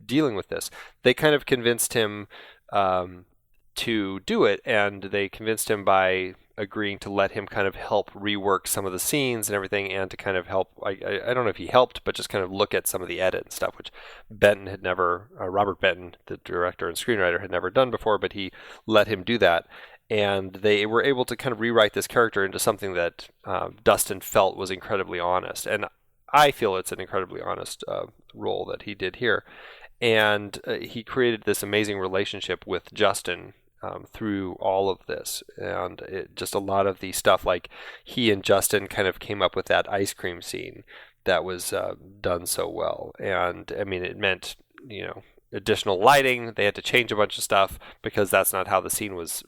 dealing with this. They kind of convinced him to do it, and they convinced him by agreeing to let him kind of help rework some of the scenes and everything, and to kind of help, I don't know if he helped, but just kind of look at some of the edit and stuff, which Benton had never, Robert Benton, the director and screenwriter, had never done before, but he let him do that. And they were able to kind of rewrite this character into something that Dustin felt was incredibly honest. And I feel it's an incredibly honest role that he did here. And he created this amazing relationship with Justin through all of this, and just a lot of the stuff, like he and Justin kind of came up with that ice cream scene that was done so well. And I mean, it meant, additional lighting. They had to change a bunch of stuff because that's not how the scene was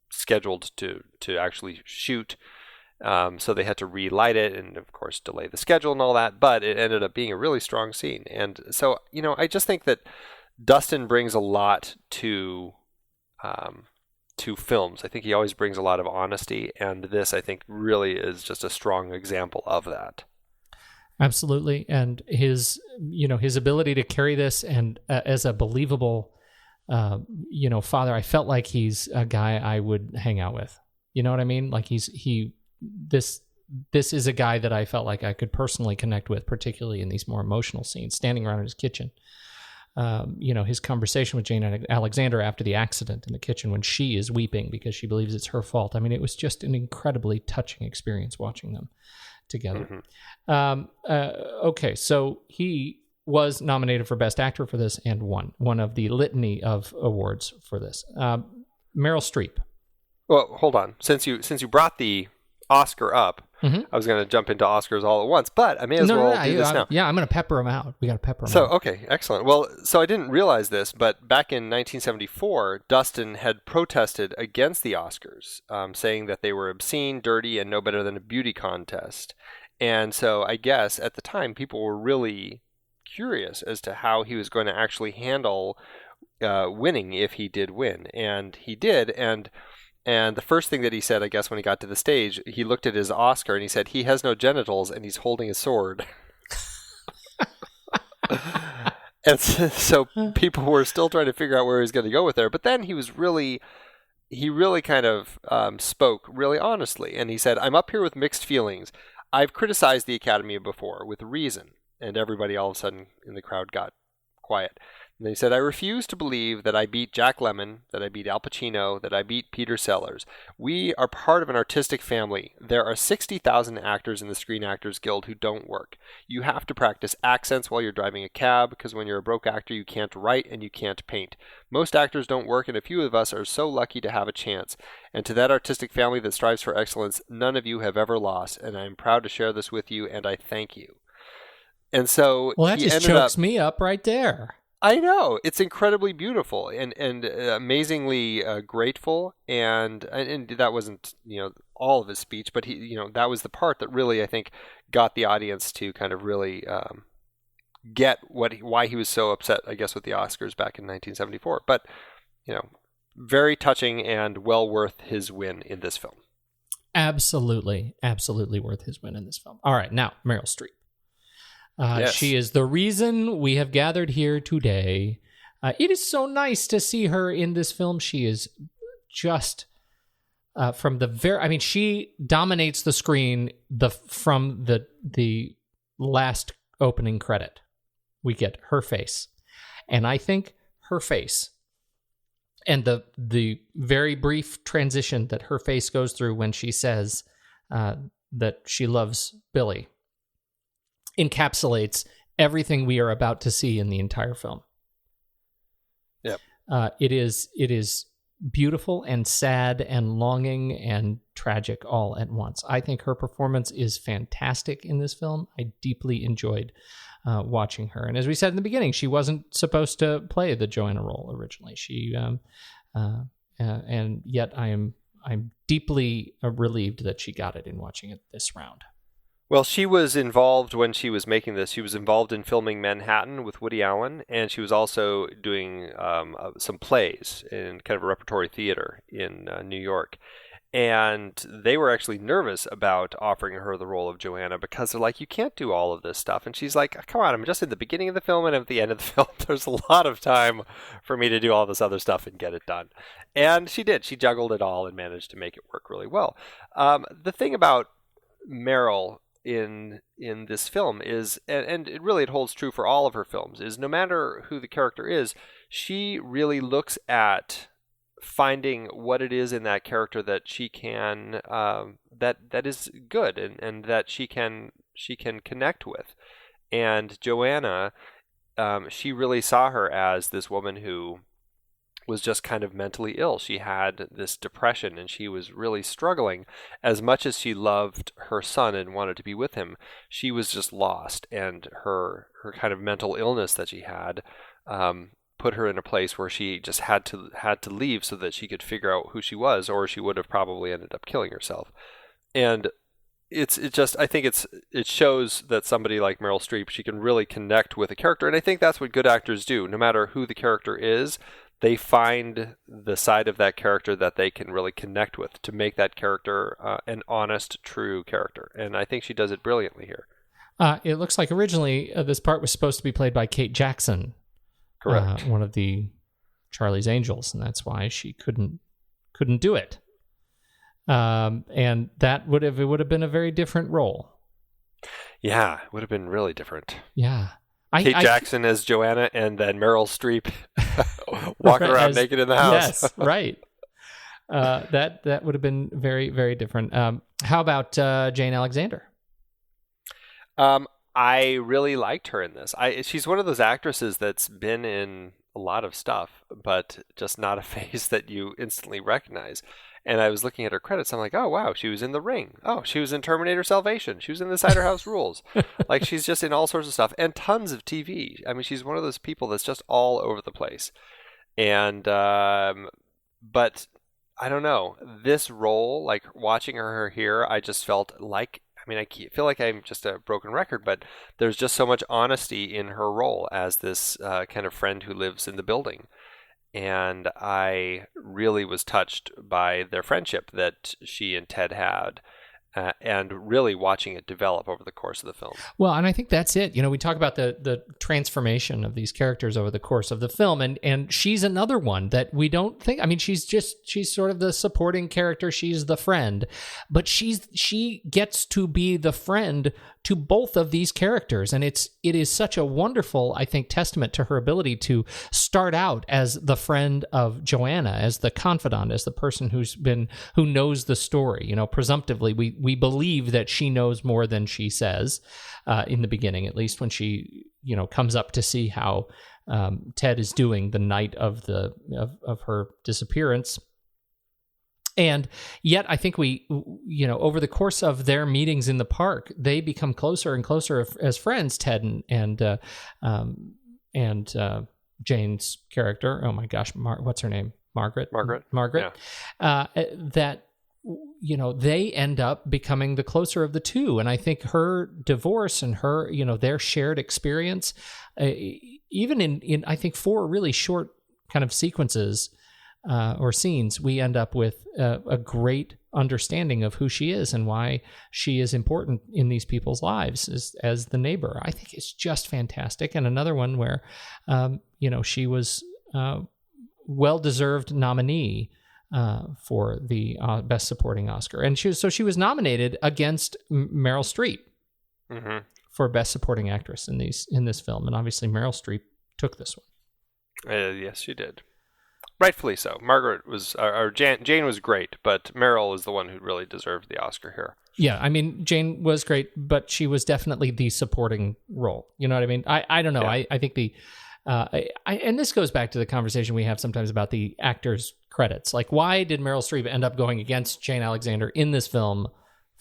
scheduled to actually shoot. So they had to relight it and, of course, delay the schedule and all that, but it ended up being a really strong scene. And so, I just think that Dustin brings a lot to films. I think he always brings a lot of honesty, and this, I think, really is just a strong example of that. Absolutely. And his ability to carry this and as a believable Father, I felt like he's a guy I would hang out with. You know what I mean? Like this is a guy that I felt like I could personally connect with, particularly in these more emotional scenes, standing around in his kitchen. His conversation with Jane Alexander after the accident in the kitchen when she is weeping because she believes it's her fault. I mean, it was just an incredibly touching experience watching them together. Okay, so he was nominated for Best Actor for this and won one of the litany of awards for this. Meryl Streep. Well, hold on. Since you brought the Oscar up, I was going to jump into Oscars all at once, but I may as well do this now. Yeah, I'm going to pepper them out. We got to pepper them out. So, okay, excellent. Well, so I didn't realize this, but back in 1974, Dustin had protested against the Oscars, saying that they were obscene, dirty, and no better than a beauty contest. And so I guess at the time, people were really curious as to how he was going to actually handle winning if he did win. And he did, and the first thing that he said, I guess, when he got to the stage, he looked at his Oscar and he said, he has no genitals and he's holding a sword. And so people were still trying to figure out where he was going to go with there. But then he really kind of spoke really honestly. And he said, I'm up here with mixed feelings. I've criticized the Academy before with reason. And everybody all of a sudden in the crowd got quiet. And he said, I refuse to believe that I beat Jack Lemmon, that I beat Al Pacino, that I beat Peter Sellers. We are part of an artistic family. There are 60,000 actors in the Screen Actors Guild who don't work. You have to practice accents while you're driving a cab, because when you're a broke actor, you can't write and you can't paint. Most actors don't work, and a few of us are so lucky to have a chance. And to that artistic family that strives for excellence, none of you have ever lost, and I'm proud to share this with you, and I thank you. And so that just chokes me up right there. I know, it's incredibly beautiful and amazingly grateful, and that wasn't all of his speech, but he that was the part that really I think got the audience to kind of really get why he was so upset, I guess, with the Oscars back in 1974. But very touching and well worth his win in this film. Absolutely worth his win in this film. All right, now Meryl Streep. Yes. She is the reason we have gathered here today. It is so nice to see her in this film. She is just from the very. I mean, she dominates the screen. From the last opening credit, we get her face, and I think her face, and the very brief transition that her face goes through when she says that she loves Billy, encapsulates everything we are about to see in the entire film. Yep. It is beautiful and sad and longing and tragic all at once. I think her performance is fantastic in this film. I deeply enjoyed watching her. And as we said in the beginning, she wasn't supposed to play the Joanna role originally. She and yet I'm deeply relieved that she got it in watching it this round. Well, she was involved when she was making this. She was involved in filming Manhattan with Woody Allen, and she was also doing some plays in kind of a repertory theater in New York. And they were actually nervous about offering her the role of Joanna because they're like, you can't do all of this stuff. And she's like, come on, I'm just at the beginning of the film and at the end of the film. There's a lot of time for me to do all this other stuff and get it done. And she did. She juggled it all and managed to make it work really well. The thing about Meryl in this film is, and it really holds true for all of her films, is no matter who the character is, she really looks at finding what it is in that character that she can that is good and that she can connect with. And Joanna, she really saw her as this woman who was just kind of mentally ill. She had this depression and she was really struggling. As much as she loved her son and wanted to be with him, she was just lost, and her kind of mental illness that she had put her in a place where she just had to leave so that she could figure out who she was, or she would have probably ended up killing herself. And it shows that somebody like Meryl Streep, she can really connect with a character, and I think that's what good actors do. No matter who the character is, they find the side of that character that they can really connect with to make that character an honest, true character. And I think she does it brilliantly here. It looks like originally this part was supposed to be played by Kate Jackson. Correct. One of the Charlie's Angels, and that's why she couldn't do it. And it would have been a very different role. Yeah, it would have been really different. Yeah. Kate Jackson as Joanna, and then Meryl Streep walking around naked in the house. Yes, right. That would have been very, very different. How about Jane Alexander? I really liked her in this. She's one of those actresses that's been in a lot of stuff, but just not a face that you instantly recognize. And I was looking at her credits. I'm like, oh, wow, she was in The Ring. Oh, she was in Terminator Salvation. She was in The Cider House Rules. Like, she's just in all sorts of stuff and tons of TV. I mean, she's one of those people that's just all over the place. And, but I don't know. This role, like watching her here, I just felt like, I feel like I'm just a broken record, but there's just so much honesty in her role as this kind of friend who lives in the building. And I really was touched by their friendship that she and Ted had, and really watching it develop over the course of the film. Well, and I think that's it. We talk about the transformation of these characters over the course of the film, and she's another one that we don't think. I mean, she's sort of the supporting character. She's the friend, but she gets to be the friend to both of these characters, and it is such a wonderful, I think, testament to her ability to start out as the friend of Joanna, as the confidant, as the person who knows the story. Presumptively, we believe that she knows more than she says in the beginning, at least when she comes up to see how Ted is doing the night of her disappearance. And yet, I think over the course of their meetings in the park, they become closer and closer as friends. Ted and Jane's character. Oh my gosh, what's her name? Margaret. Yeah. That they end up becoming the closer of the two. And I think her divorce and her their shared experience, even in I think 4 really short kind of sequences. Or scenes, we end up with a great understanding of who she is and why she is important in these people's lives as the neighbor. I think it's just fantastic. And another one where, she was well-deserved nominee for the Best Supporting Oscar. And she was nominated against Meryl Streep for Best Supporting Actress in this film. And obviously Meryl Streep took this one. Yes, she did. Rightfully so. Jane was great, but Meryl is the one who really deserved the Oscar here. Yeah, I mean, Jane was great, but she was definitely the supporting role. You know what I mean? I don't know. Yeah. I think and this goes back to the conversation we have sometimes about the actors' credits. Like, why did Meryl Streep end up going against Jane Alexander in this film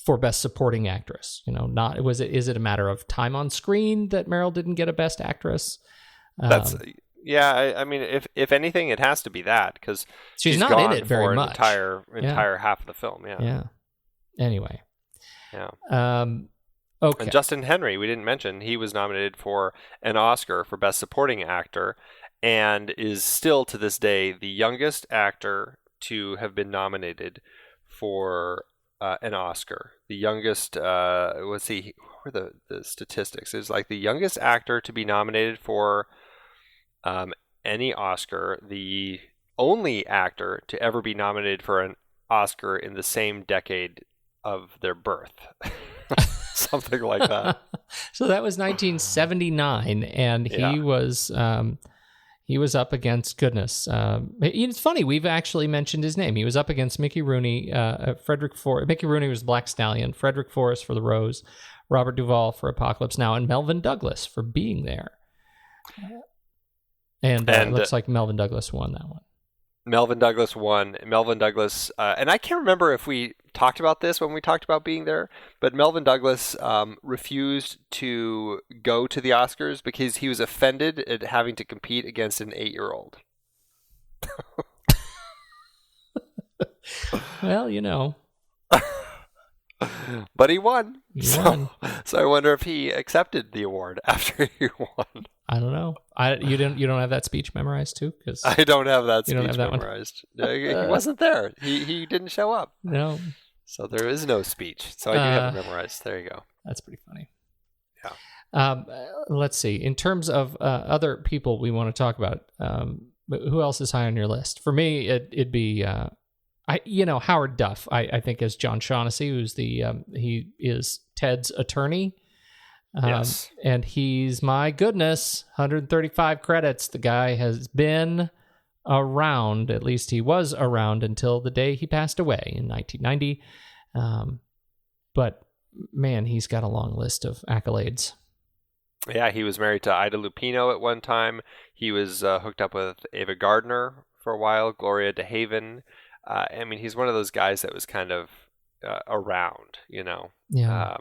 for Best Supporting Actress? Is it a matter of time on screen that Meryl didn't get a Best Actress? Yeah, I mean, if anything, it has to be that, because she's not gone in it very for much. An entire half of the film. Yeah. Yeah. Anyway. Yeah. Okay. And Justin Henry, we didn't mention, he was nominated for an Oscar for Best Supporting Actor, and is still to this day the youngest actor to have been nominated for an Oscar. The youngest. Let's see, what were the statistics? It was like the youngest actor to be nominated for any Oscar, the only actor to ever be nominated for an Oscar in the same decade of their birth. Something like that. So that was 1979, and he was up against, goodness. It's funny, we've actually mentioned his name. He was up against Mickey Rooney, Mickey Rooney was Black Stallion, Frederick Forrest for The Rose, Robert Duvall for Apocalypse Now, and Melvin Douglas for Being There. And it looks like Melvin Douglas won that one. Melvin Douglas won. Melvin Douglas, and I can't remember if we talked about this when we talked about Being There, but Melvin Douglas refused to go to the Oscars because he was offended at having to compete against an 8-year-old. Well, But he won. Won. So I wonder if he accepted the award after he won. I don't know. You don't have that speech memorized too? Because I don't have that speech memorized. He wasn't there. He didn't show up. No. So there is no speech. So I do have it memorized. There you go. That's pretty funny. Yeah. Let's see. In terms of other people we want to talk about, But who else is high on your list? For me, it'd be Howard Duff. I think as John Shaughnessy, who's he is Ted's attorney. Yes. And he's, my goodness, 135 credits. The guy has been around, at least he was around until the day he passed away in 1990. But man, he's got a long list of accolades. Yeah, he was married to Ida Lupino at one time. He was hooked up with Ava Gardner for a while, Gloria DeHaven. He's one of those guys that was kind of around, Yeah.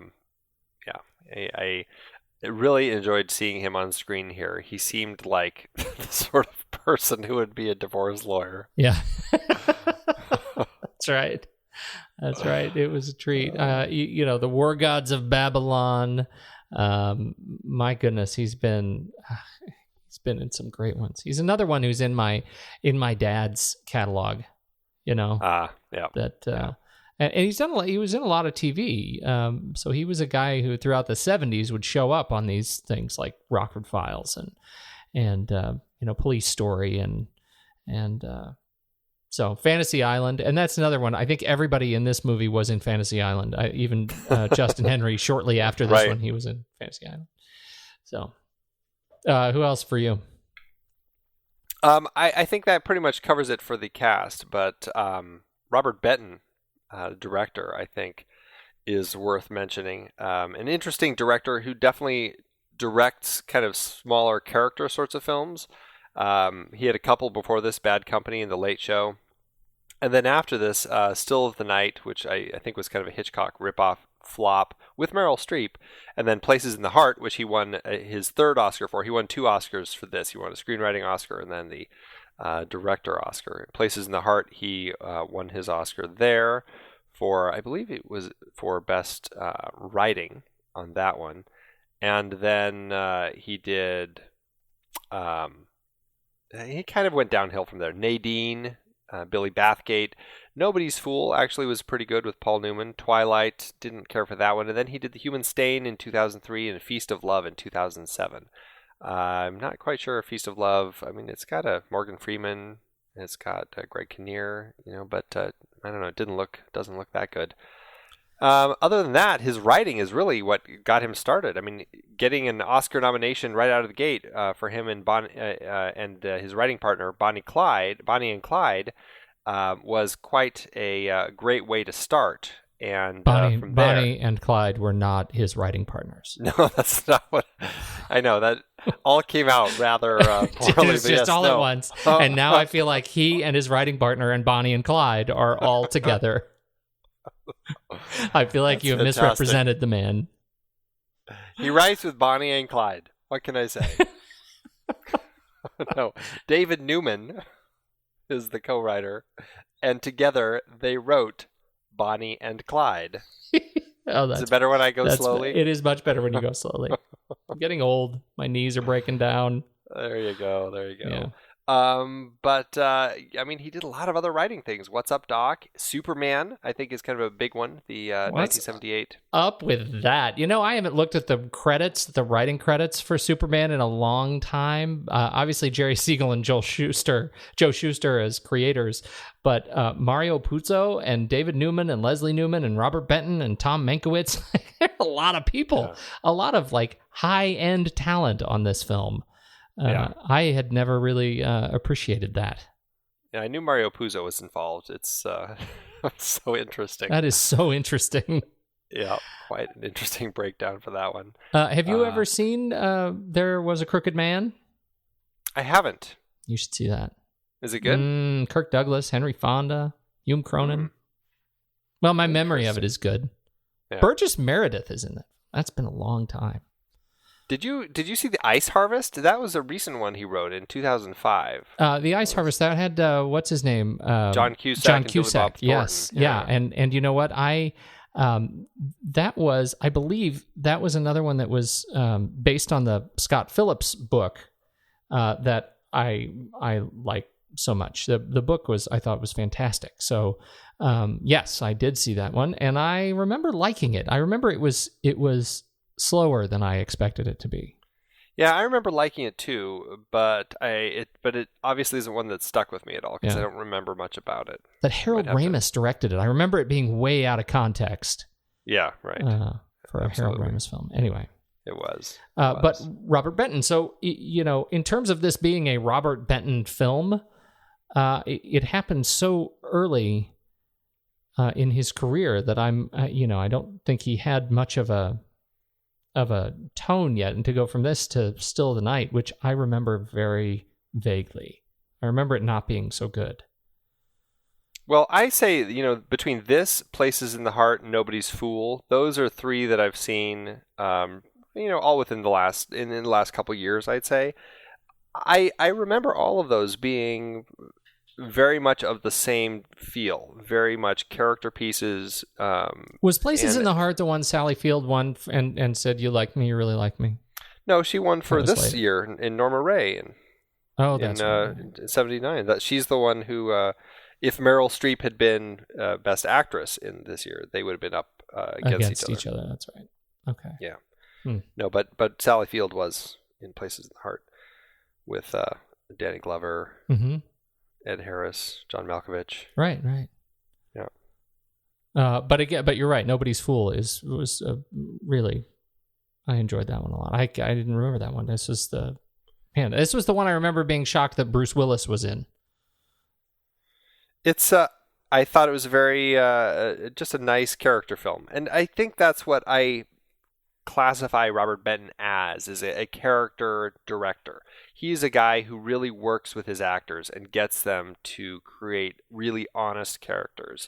I really enjoyed seeing him on screen here. He seemed like the sort of person who would be a divorce lawyer. Yeah. That's right. It was a treat. The War Gods of Babylon. My goodness, he's been in some great ones. He's another one who's in my dad's catalog. Yeah. And he was in a lot of TV. So he was a guy who throughout the 70s would show up on these things like Rockford Files and Police Story and so Fantasy Island. And that's another one. I think everybody in this movie was in Fantasy Island. Even Justin Henry, shortly after this one, he was in Fantasy Island. So who else for you? I think that pretty much covers it for the cast, but Robert Benton, director, I think, is worth mentioning. An interesting director who definitely directs kind of smaller character sorts of films. He had a couple before this, Bad Company and The Late Show. And then after this, Still of the Night, which I think was kind of a Hitchcock ripoff flop with Meryl Streep. And then Places in the Heart, which he won his third Oscar for. He won 2 Oscars for this. He won a screenwriting Oscar and then the director Oscar. Places in the Heart, he won his Oscar there for, I believe it was for best writing on that one. And then he did, he kind of went downhill from there. Nadine, Billy Bathgate. Nobody's Fool actually was pretty good with Paul Newman. Twilight, didn't care for that one. And then he did The Human Stain in 2003 and Feast of Love in 2007. I'm not quite sure of Feast of Love. I mean, it's got a Morgan Freeman. It's got Greg Kinnear, but I don't know. It doesn't look that good. Other than that, his writing is really what got him started. I mean, getting an Oscar nomination right out of the gate for him and his writing partner Bonnie and Clyde, was quite a great way to start. And from there, Bonnie and Clyde were not his writing partners. No, that's not what I know. That all came out rather poorly. It was just all at once. And now I feel like he and his writing partner and Bonnie and Clyde are all together. I feel like you have misrepresented the man. He writes with Bonnie and Clyde. What can I say? No, David Newman is the co-writer, and together they wrote Bonnie and Clyde. Is it better when I go slowly? It is much better when you go slowly. I'm getting old. My knees are breaking down. There you go. Yeah. He did a lot of other writing things. What's Up, Doc? Superman, I think, is kind of a big one. The 1978. Up with that? I haven't looked at the writing credits for Superman in a long time. Obviously, Jerry Siegel and Joe Shuster as creators, but Mario Puzo and David Newman and Leslie Newman and Robert Benton and Tom Mankiewicz. There are a lot of people, a lot of high-end talent on this film. I had never really appreciated that. Yeah, I knew Mario Puzo was involved. It's so interesting. That is so interesting. Yeah, quite an interesting breakdown for that one. Have you ever seen There Was a Crooked Man? I haven't. You should see that. Is it good? Kirk Douglas, Henry Fonda, Hume Cronin. Well, my memory of it is good. Yeah. Burgess Meredith is in it. That's been a long time. Did you see The Ice Harvest? That was a recent one he wrote in 2005. The Ice Harvest, that had what's his name? John Cusack. John Cusack. Yes, yeah. And you know what? I believe that was another one that was based on the Scott Phillips book that I like so much. The book I thought was fantastic. So yes, I did see that one, and I remember liking it. I remember it was slower than I expected it to be. Yeah, I remember liking it too, but it obviously isn't one that stuck with me at all because I don't remember much about it. That Harold Ramis directed it. I remember it being way out of context. Yeah, right. For a Harold Ramis film. Anyway. It was. But Robert Benton, so, in terms of this being a Robert Benton film, it happened so early in his career that I don't think he had much of a tone yet, and to go from this to Still the Night, which I remember very vaguely. I remember it not being so good. Well, I say, between this, Places in the Heart, and Nobody's Fool, those are three that I've seen, all within the last couple years, I'd say. I remember all of those being very much of the same feel, very much character pieces. Was Places in the Heart the one Sally Field won and said, "You like me, you really like me"? No, she won for this year in Norma Rae. That's right. 79. That she's the one who, if Meryl Streep had been Best Actress in this year, they would have been up against each other. That's right. Okay. Yeah. No, but Sally Field was in Places in the Heart with Danny Glover. Mm-hmm. Ed Harris, John Malkovich. Right. Yeah. But you're right. Nobody's Fool was really. I enjoyed that one a lot. I didn't remember that one. This was the one I remember being shocked that Bruce Willis was in. It's I thought it was very just a nice character film, and I think that's what I classify Robert Benton as, is a character director. He's a guy who really works with his actors and gets them to create really honest characters.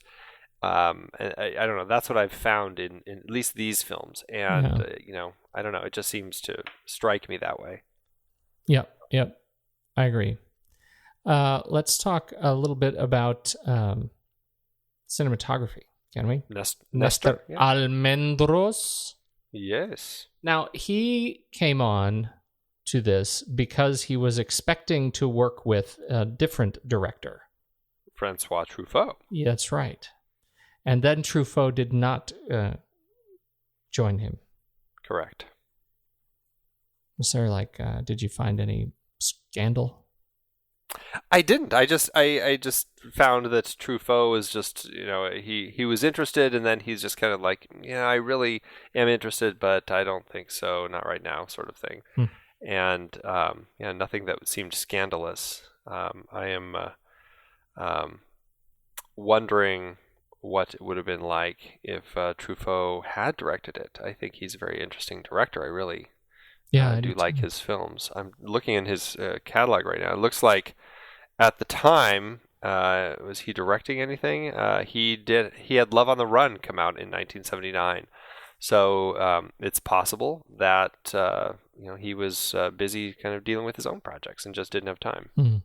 And I don't know, that's what I've found in at least these films. And, I don't know, it just seems to strike me that way. Yep. I agree. Let's talk a little bit about cinematography, can we? Néstor Almendros. Yes. Now, he came on to this because he was expecting to work with a different director. Francois Truffaut. Yeah, that's right. And then Truffaut did not join him. Correct. Was there did you find any scandal? I didn't. I just found that Truffaut was just, he was interested, and then he's just kind of like, I really am interested, but I don't think so, not right now, sort of thing. And nothing that seemed scandalous. I am wondering what it would have been like if Truffaut had directed it. I think he's a very interesting director. I really I do like his films. I'm looking in his catalog right now. It looks like at the time, was he directing anything? He had Love on the Run come out in 1979. So it's possible that he was busy kind of dealing with his own projects and just didn't have time. Mm-hmm.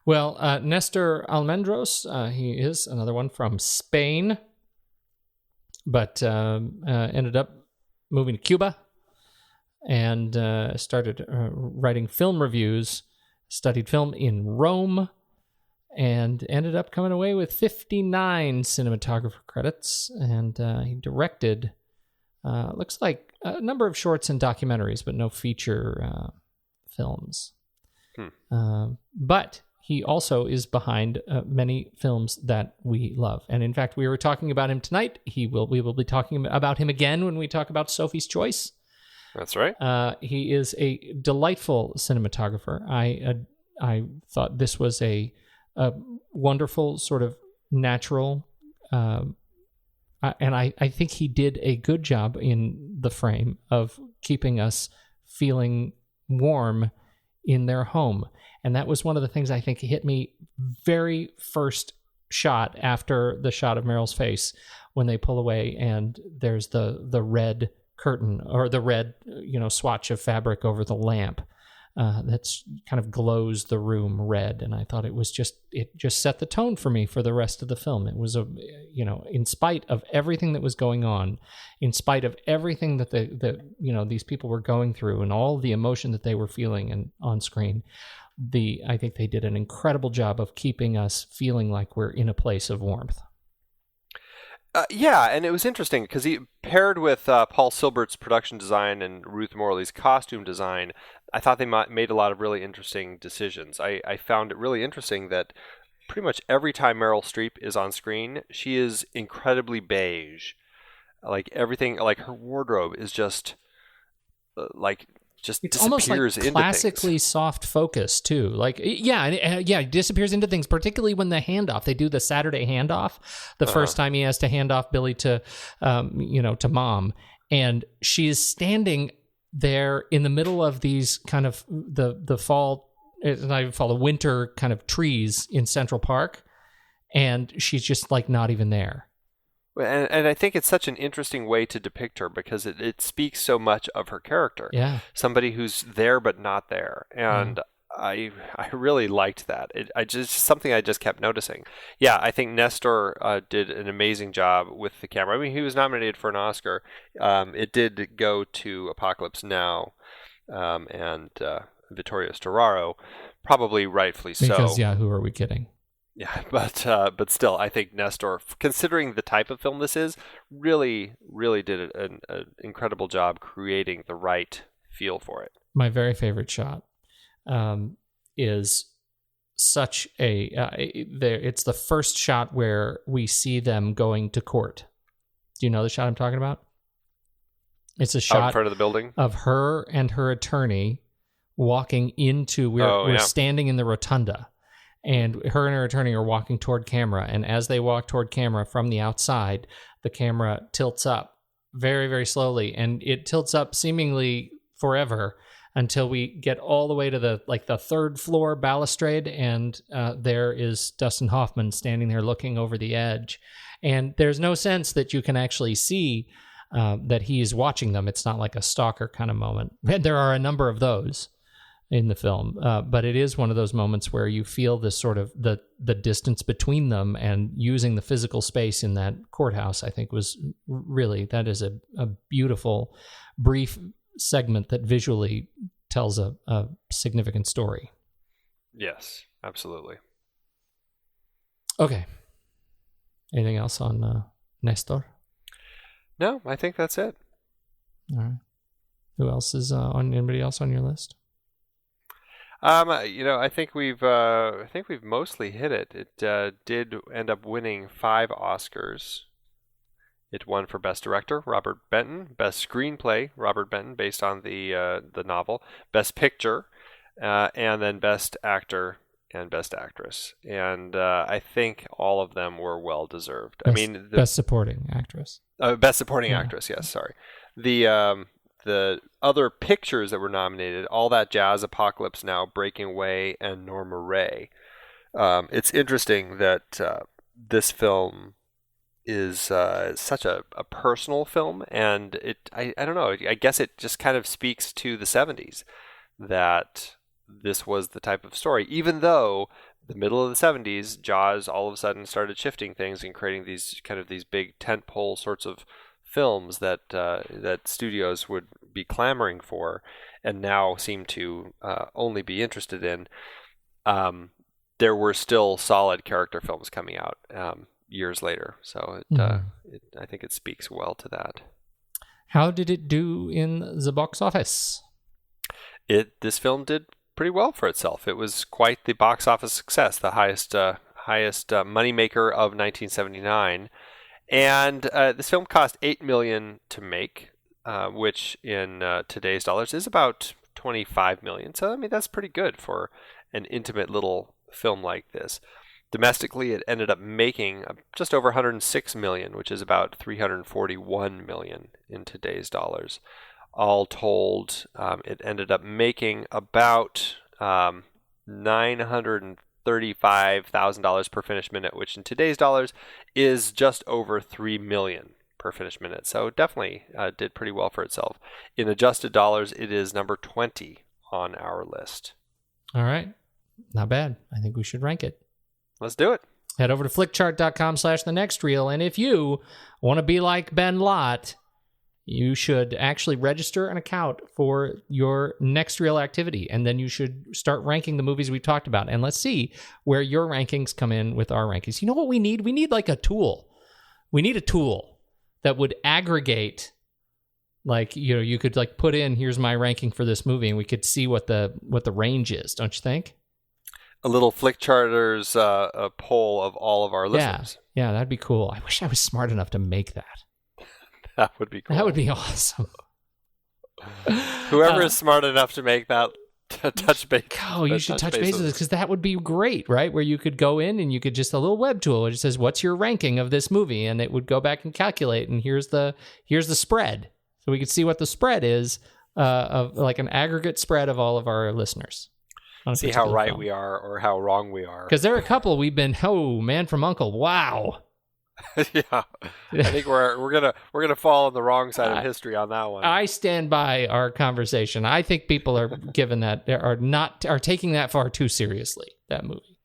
Well, Néstor Almendros, he is another one from Spain, but ended up moving to Cuba and started writing film reviews, studied film in Rome, and ended up coming away with 59 cinematographer credits. And he directed, looks like, a number of shorts and documentaries, but no feature films. But he also is behind many films that we love. And in fact, we were talking about him tonight. We will be talking about him again when we talk about Sophie's Choice. That's right. He is a delightful cinematographer. I thought this was a wonderful sort of natural, and I think he did a good job in the frame of keeping us feeling warm in their home. And that was one of the things I think hit me very first shot after the shot of Meryl's face, when they pull away and there's the red curtain, or the red swatch of fabric over the lamp that's kind of glows the room red. And I thought it just set the tone for me for the rest of the film. It was in spite of everything that was going on, in spite of everything that these people were going through and all the emotion that they were feeling and on screen, I think they did an incredible job of keeping us feeling like we're in a place of warmth. Yeah, and it was interesting because he paired with Paul Silbert's production design and Ruth Morley's costume design. I thought they made a lot of really interesting decisions. I found it really interesting that pretty much every time Meryl Streep is on screen, she is incredibly beige. Like everything, like her wardrobe is just it's disappears almost like into classically things. soft focus too. Like it disappears into things. Particularly when the handoff, they do the Saturday handoff. The first time he has to hand off Billy to, to mom, and she is standing there in the middle of these kind of the fall, it's not even fall, the winter kind of trees in Central Park, and she's just like not even there. And I think it's such an interesting way to depict her because it speaks so much of her character. Yeah. Somebody who's there but not there. And I really liked that. Something I just kept noticing. Yeah, I think Néstor did an amazing job with the camera. I mean, he was nominated for an Oscar. It did go to Apocalypse Now and Vittorio Storaro, probably rightfully so. Because, who are we kidding? Yeah, but still, I think Néstor, considering the type of film this is, really, really did an incredible job creating the right feel for it. My very favorite shot is such it's the first shot where we see them going to court. Do you know the shot I'm talking about? It's a shot out in front of the building of her and her attorney walking into, we're standing in the rotunda. And her and her attorney are walking toward camera. And as they walk toward camera from the outside, the camera tilts up very, very slowly. And it tilts up seemingly forever until we get all the way to the third floor balustrade. And there is Dustin Hoffman standing there looking over the edge. And there's no sense that you can actually see that he's watching them. It's not like a stalker kind of moment. And there are a number of those in the film, but it is one of those moments where you feel this sort of the distance between them, and using the physical space in that courthouse, I think that is a beautiful, brief segment that visually tells a significant story. Yes, absolutely. Okay. Anything else on Néstor? No, I think that's it. All right. Who else is anybody else on your list? I think we've mostly hit it. It did end up winning 5 Oscars. It won for Best Director, Robert Benton; Best Screenplay, Robert Benton, based on the novel; Best Picture, and then Best Actor and Best Actress. And I think all of them were well deserved. Best Supporting Actress. Best Supporting Actress. Yes, sorry. The other pictures that were nominated, All That Jazz, Apocalypse Now, Breaking Away, and Norma Ray. It's interesting that this film is such a personal film, and I don't know, I guess it just kind of speaks to the 70s that this was the type of story, even though the middle of the 70s, Jaws all of a sudden started shifting things and creating these big tentpole sorts of films that studios would be clamoring for and now seem to only be interested in. There were still solid character films coming out years later, so I think it speaks well to that. How did it do in the box office? This film did pretty well for itself. It was quite the box office success, the highest moneymaker of 1979. And this film cost $8 million to make, which in today's dollars is about $25 million. So, I mean, that's pretty good for an intimate little film like this. Domestically, it ended up making just over $106 million, which is about $341 million in today's dollars. All told, it ended up making about $935,000 per finished minute, which in today's dollars is just over $3 million per finished minute. So definitely did pretty well for itself. In adjusted dollars, it is number 20 on our list. All right. Not bad. I think we should rank it. Let's do it. Head over to flickchart.com/thenextreel, and if you want to be like Ben Lott, you should actually register an account for your Next Reel activity, and then you should start ranking the movies we've talked about. And let's see where your rankings come in with our rankings. You know what we need? We need like a tool We need a tool that would aggregate, like, you could like put in, here's my ranking for this movie, and we could see what the range is, don't you think? A little Flick Charters a poll of all of our listeners. Yeah, that'd be cool. I wish I was smart enough to make that. That would be cool. That would be awesome. Whoever is smart enough to make that touch base. Oh, you should touch base with this, because that would be great, right? Where you could go in and you could just a little web tool. It just says, "What's your ranking of this movie?" And it would go back and calculate. And here's the spread, so we could see what the spread is of like an aggregate spread of all of our listeners. See how right we are or how wrong we are. Because there are a couple we've been, Man from Uncle, wow. Yeah, I think we're gonna fall on the wrong side of history on that one. I stand by our conversation. I think people are are taking that far too seriously, that movie.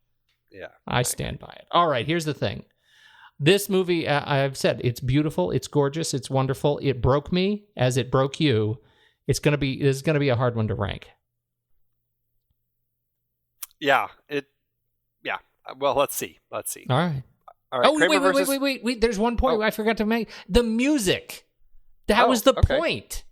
Yeah, I stand by it. All right, here's the thing. This movie, I've said, it's beautiful, it's gorgeous, it's wonderful. It broke me as it broke you. This is gonna be a hard one to rank. Yeah. Well, let's see. All right. All right. Oh, wait. There's one point I forgot to make. The music. That was the point.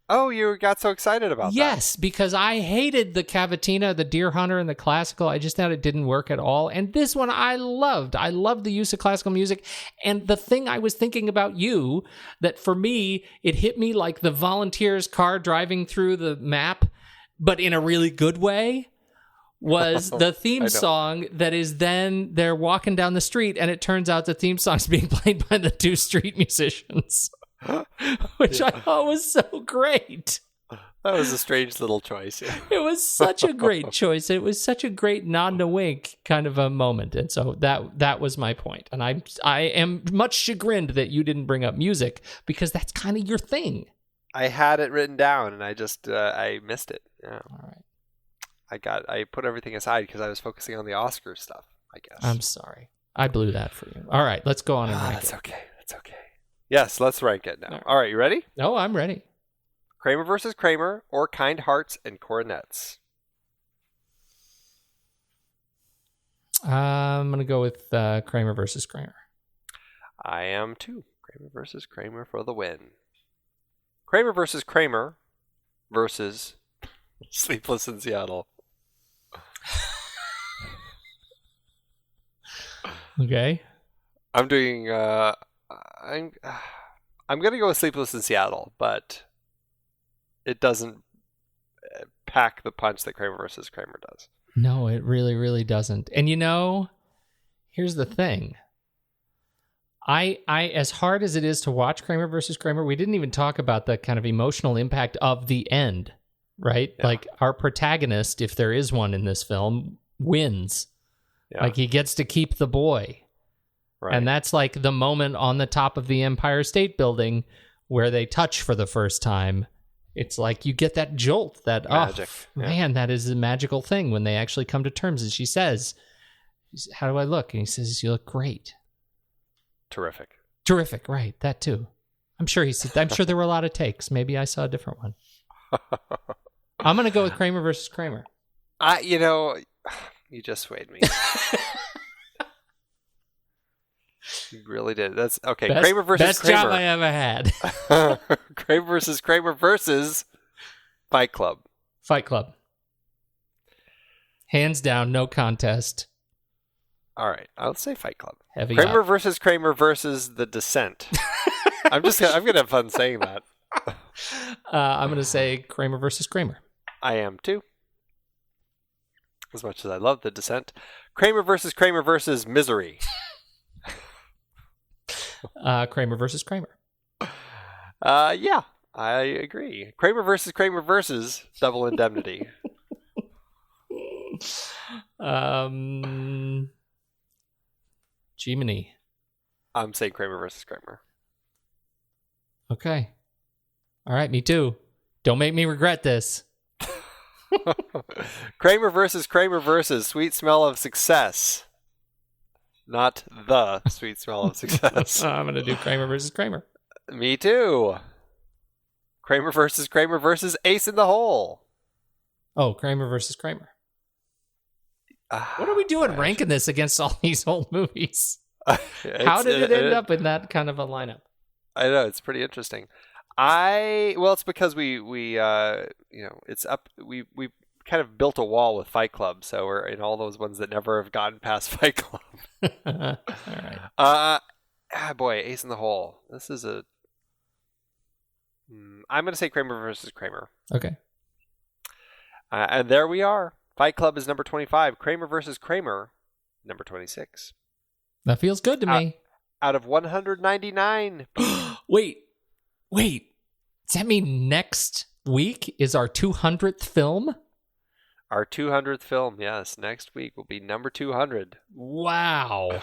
Oh, you got so excited about that. Yes, because I hated the Cavatina, the Deer Hunter, and the classical. I just thought it didn't work at all. And this one I loved. I loved the use of classical music. And the thing I was thinking about you, that for me, it hit me like the Volunteers car driving through the map, but in a really good way, was the theme song that is then they're walking down the street and it turns out the theme song's being played by the two street musicians, which I thought was so great. That was a strange little choice. It was such a great choice. It was such a great nod to wink kind of a moment. And so that was my point. And I am much chagrined that you didn't bring up music, because that's kind of your thing. I had it written down and I just I missed it. Yeah. All right. I put everything aside because I was focusing on the Oscar stuff, I guess. I'm sorry. I blew that for you. All right, let's go on and rank it. That's okay. Yes, let's rank it now. All right, you ready? Oh, I'm ready. Kramer versus Kramer or Kind Hearts and Coronets? I'm going to go with Kramer versus Kramer. I am too. Kramer versus Kramer for the win. Kramer versus Kramer versus Sleepless in Seattle. Okay. I'm doing I'm going to go with Sleepless in Seattle, but it doesn't pack the punch that Kramer versus Kramer does. No, it really, really doesn't. And here's the thing. I as hard as it is to watch Kramer versus Kramer, we didn't even talk about the kind of emotional impact of the end, right? Yeah. Like, our protagonist, if there is one in this film, wins. Yeah. Like, he gets to keep the boy. Right. And that's like the moment on the top of the Empire State Building where they touch for the first time. It's like you get that jolt, that magic. Man, that is a magical thing when they actually come to terms. And she says, "How do I look?" And he says, "You look great." Terrific, right? That too. I'm sure there were a lot of takes. Maybe I saw a different one. I'm going to go with Kramer versus Kramer. You just swayed me. You really did. That's okay. Kramer versus Kramer. Best job I ever had. Kramer versus Kramer versus Fight Club. Fight Club. Hands down, no contest. All right, I'll say Fight Club. Heavy Kramer up. versus Kramer versus The Descent. I'm gonna have fun saying that. I'm gonna say Kramer versus Kramer. I am too. As much as I love The Descent. Kramer versus Misery. Kramer versus Kramer. Yeah, I agree. Kramer versus Double Indemnity. Jiminy. I'm saying Kramer versus Kramer. Okay. All right, me too. Don't make me regret this. Kramer versus Sweet Smell of Success. Not the Sweet Smell of Success. I'm going to do Kramer versus Kramer. Me too. Kramer versus Ace in the Hole. Oh, Kramer versus Kramer. What are we doing ranking this against all these old movies? How did it end up in that kind of a lineup? I know, it's pretty interesting. It's because it's up. We kind of built a wall with Fight Club, so we're in all those ones that never have gotten past Fight Club. All right. Boy, Ace in the Hole. This is I'm going to say Kramer versus Kramer. Okay. And there we are. Fight Club is number 25. Kramer versus Kramer, number 26. That feels good to me. Out of 199. Wait. Does that mean next week is our 200th film? Our 200th film, yes. Next week will be number 200. Wow.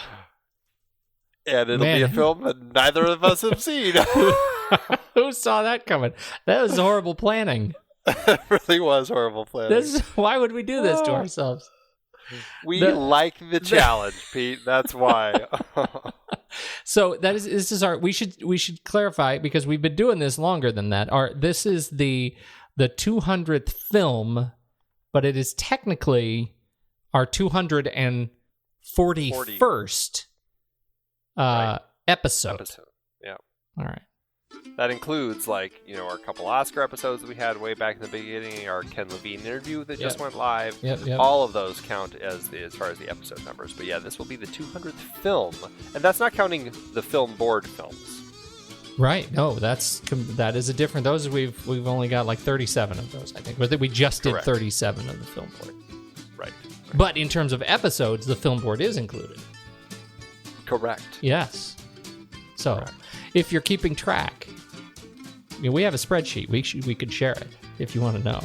And it'll be a film that neither of us have seen. Who saw that coming? That was horrible planning. It really was horrible planning. Why would we do this to ourselves? We like the challenge, Pete. That's why. So this is our. We should clarify, because we've been doing this longer than that. This is the 200th film, but it is technically our 241st episode. Yeah. All right. That includes, our couple Oscar episodes that we had way back in the beginning, our Ken Levine interview that just went live. Yep. All of those count as far as the episode numbers. But yeah, this will be the 200th film, and that's not counting the film board films. Right. No, that is a different. Those we've only got like 37 of those, I think. But we just did 37 of the film board. Right. But in terms of episodes, the film board is included. Correct. Yes. So, if you're keeping track, we have a spreadsheet. We could share it if you want to know.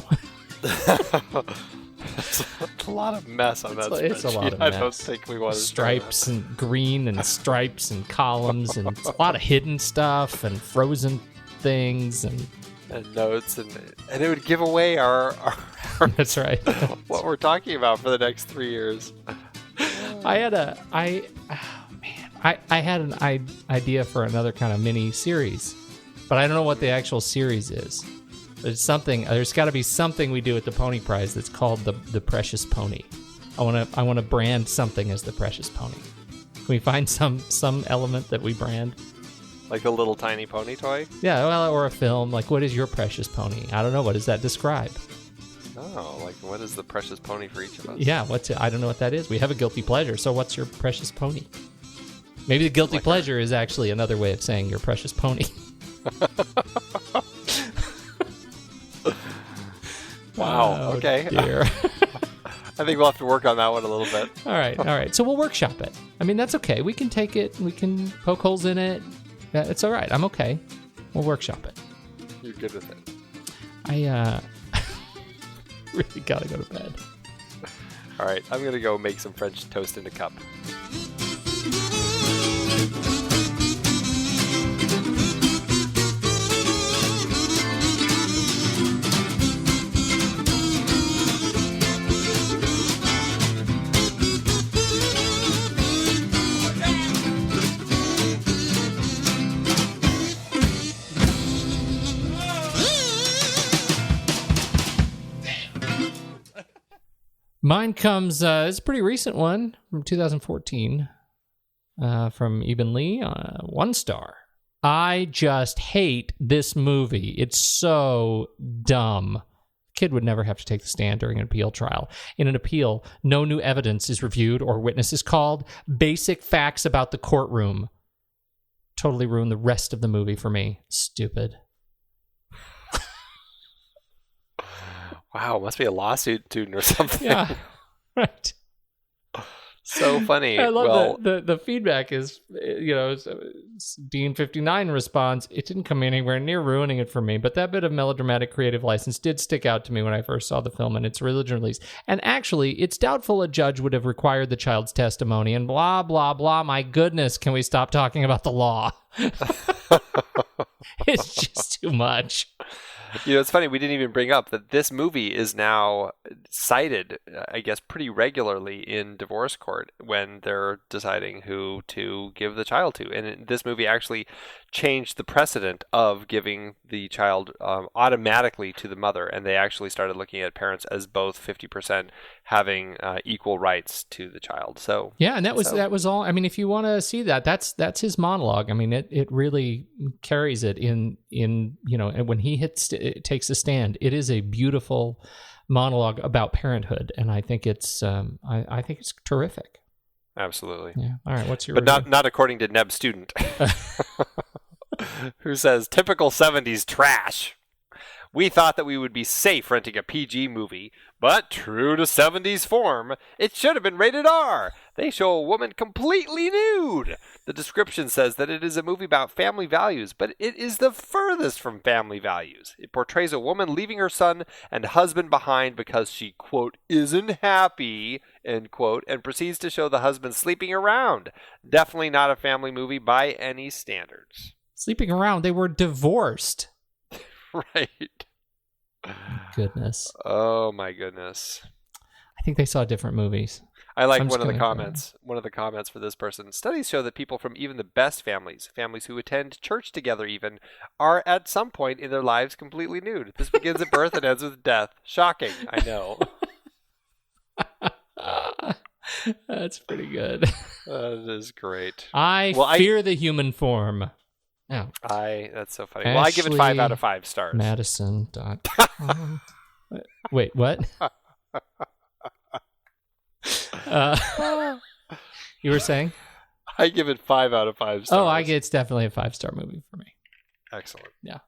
It's a lot of mess on that spreadsheet. It's a lot of mess. I don't think we want to stripes and green and stripes and columns and a lot of hidden stuff and frozen things and notes and it would give away our That's right. what we're talking about for the next 3 years. I had an idea for another kind of mini series, but I don't know what the actual series is. There's got to be something we do at the Pony Prize that's called the Precious Pony. I want to brand something as the Precious Pony. Can we find some element that we brand? Like a little tiny pony toy? Yeah, well, or a film. Like, what is your Precious Pony? I don't know. What does that describe? Oh, like what is the Precious Pony for each of us? Yeah, I don't know what that is. We have a guilty pleasure. So what's your Precious Pony? Maybe the guilty pleasure is actually another way of saying your precious pony. Wow. Okay. Dear. I think we'll have to work on that one a little bit. All right. So we'll workshop it. I mean, that's okay. We can take it. We can poke holes in it. It's all right. I'm okay. We'll workshop it. You're good with it. I really gotta go to bed. All right. I'm gonna go make some French toast in a cup. Mine comes, it's a pretty recent one from 2014 from Eben Lee, 1 star. I just hate this movie. It's so dumb. Kid would never have to take the stand during an appeal trial. In an appeal, no new evidence is reviewed or witnesses called. Basic facts about the courtroom totally ruined the rest of the movie for me. Stupid. Wow, must be a lawsuit student or something. Yeah, right. So funny. I love the feedback is, Dean 59 responds, it didn't come anywhere near ruining it for me, but that bit of melodramatic creative license did stick out to me when I first saw the film and its religion release. And actually, it's doubtful a judge would have required the child's testimony and blah, blah, blah. My goodness, can we stop talking about the law? It's just too much. It's funny, we didn't even bring up that this movie is now cited, I guess, pretty regularly in divorce court when they're deciding who to give the child to. And this movie actually changed the precedent of giving the child automatically to the mother, and they actually started looking at parents as both 50% having equal rights to the child. So yeah, and that was all. I mean, if you want to see that, that's his monologue. I mean, it really carries it in and when he takes a stand, it is a beautiful monologue about parenthood, and I think it's I think it's terrific. Absolutely. Yeah. All right. What's your But not according to Neb Student, who says typical 70s trash. We thought that we would be safe renting a PG movie, but true to 70s form, it should have been rated R. They show a woman completely nude. The description says that it is a movie about family values, but it is the furthest from family values. It portrays a woman leaving her son and husband behind because she, quote, isn't happy, end quote, and proceeds to show the husband sleeping around. Definitely not a family movie by any standards. Sleeping around? They were divorced. Right. Goodness. Oh my goodness. I think they saw different movies. I like one of the comments. One of the comments for this person. Studies show that people from even the best families who attend church together even, are at some point in their lives completely nude. This begins at birth and ends with death. Shocking, I know. That's pretty good. That is great. I fear the human form. Oh. That's so funny. Well, I give it 5 out of 5 stars. Madison.com. Wait, what? You were saying? I give it 5 out of 5 stars. It's definitely a 5-star movie for me. Excellent. Yeah.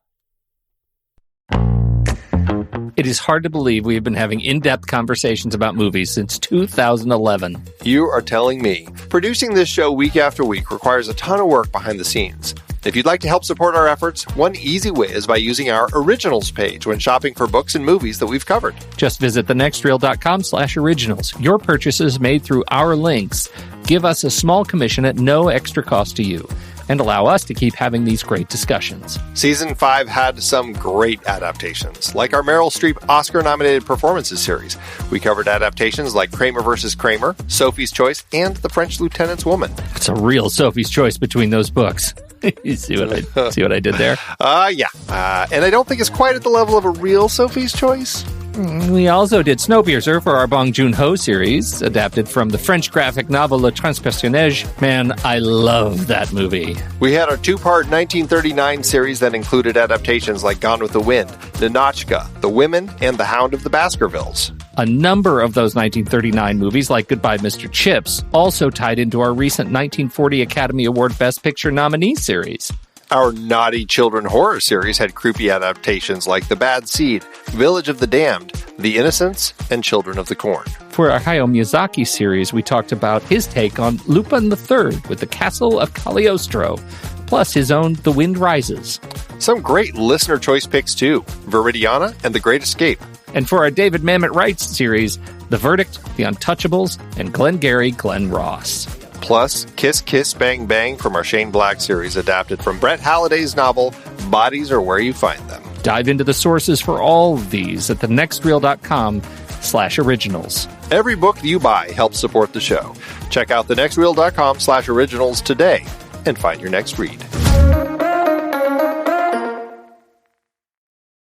It is hard to believe we have been having in-depth conversations about movies since 2011. You are telling me. Producing this show week after week requires a ton of work behind the scenes. If you'd like to help support our efforts, one easy way is by using our Originals page when shopping for books and movies that we've covered. Just visit thenextreel.com/originals. Your purchases made through our links give us a small commission at no extra cost to you and allow us to keep having these great discussions. Season 5 had some great adaptations, like our Meryl Streep Oscar-nominated performances series. We covered adaptations like Kramer vs. Kramer, Sophie's Choice, and The French Lieutenant's Woman. It's a real Sophie's Choice between those books. You see what I did there? Yeah. And I don't think it's quite at the level of a real Sophie's Choice. We also did Snowpiercer for our Bong Joon-ho series, adapted from the French graphic novel Le Transpersonnage. Man, I love that movie. We had our 2-part 1939 series that included adaptations like Gone with the Wind, Ninotchka, The Women, and The Hound of the Baskervilles. A number of those 1939 movies, like Goodbye, Mr. Chips, also tied into our recent 1940 Academy Award Best Picture nominee series. Our Naughty Children horror series had creepy adaptations like The Bad Seed, Village of the Damned, The Innocents, and Children of the Corn. For our Hayao Miyazaki series, we talked about his take on Lupin III with The Castle of Cagliostro, plus his own The Wind Rises. Some great listener choice picks too, Viridiana and The Great Escape. And for our David Mamet Wright series, The Verdict, The Untouchables, and Glengarry Glen Ross. Plus, Kiss Kiss Bang Bang from our Shane Black series, adapted from Brett Halliday's novel, Bodies Are Where You Find Them. Dive into the sources for all of these at thenextreel.com/originals. Every book you buy helps support the show. Check out thenextreel.com/originals today and find your next read.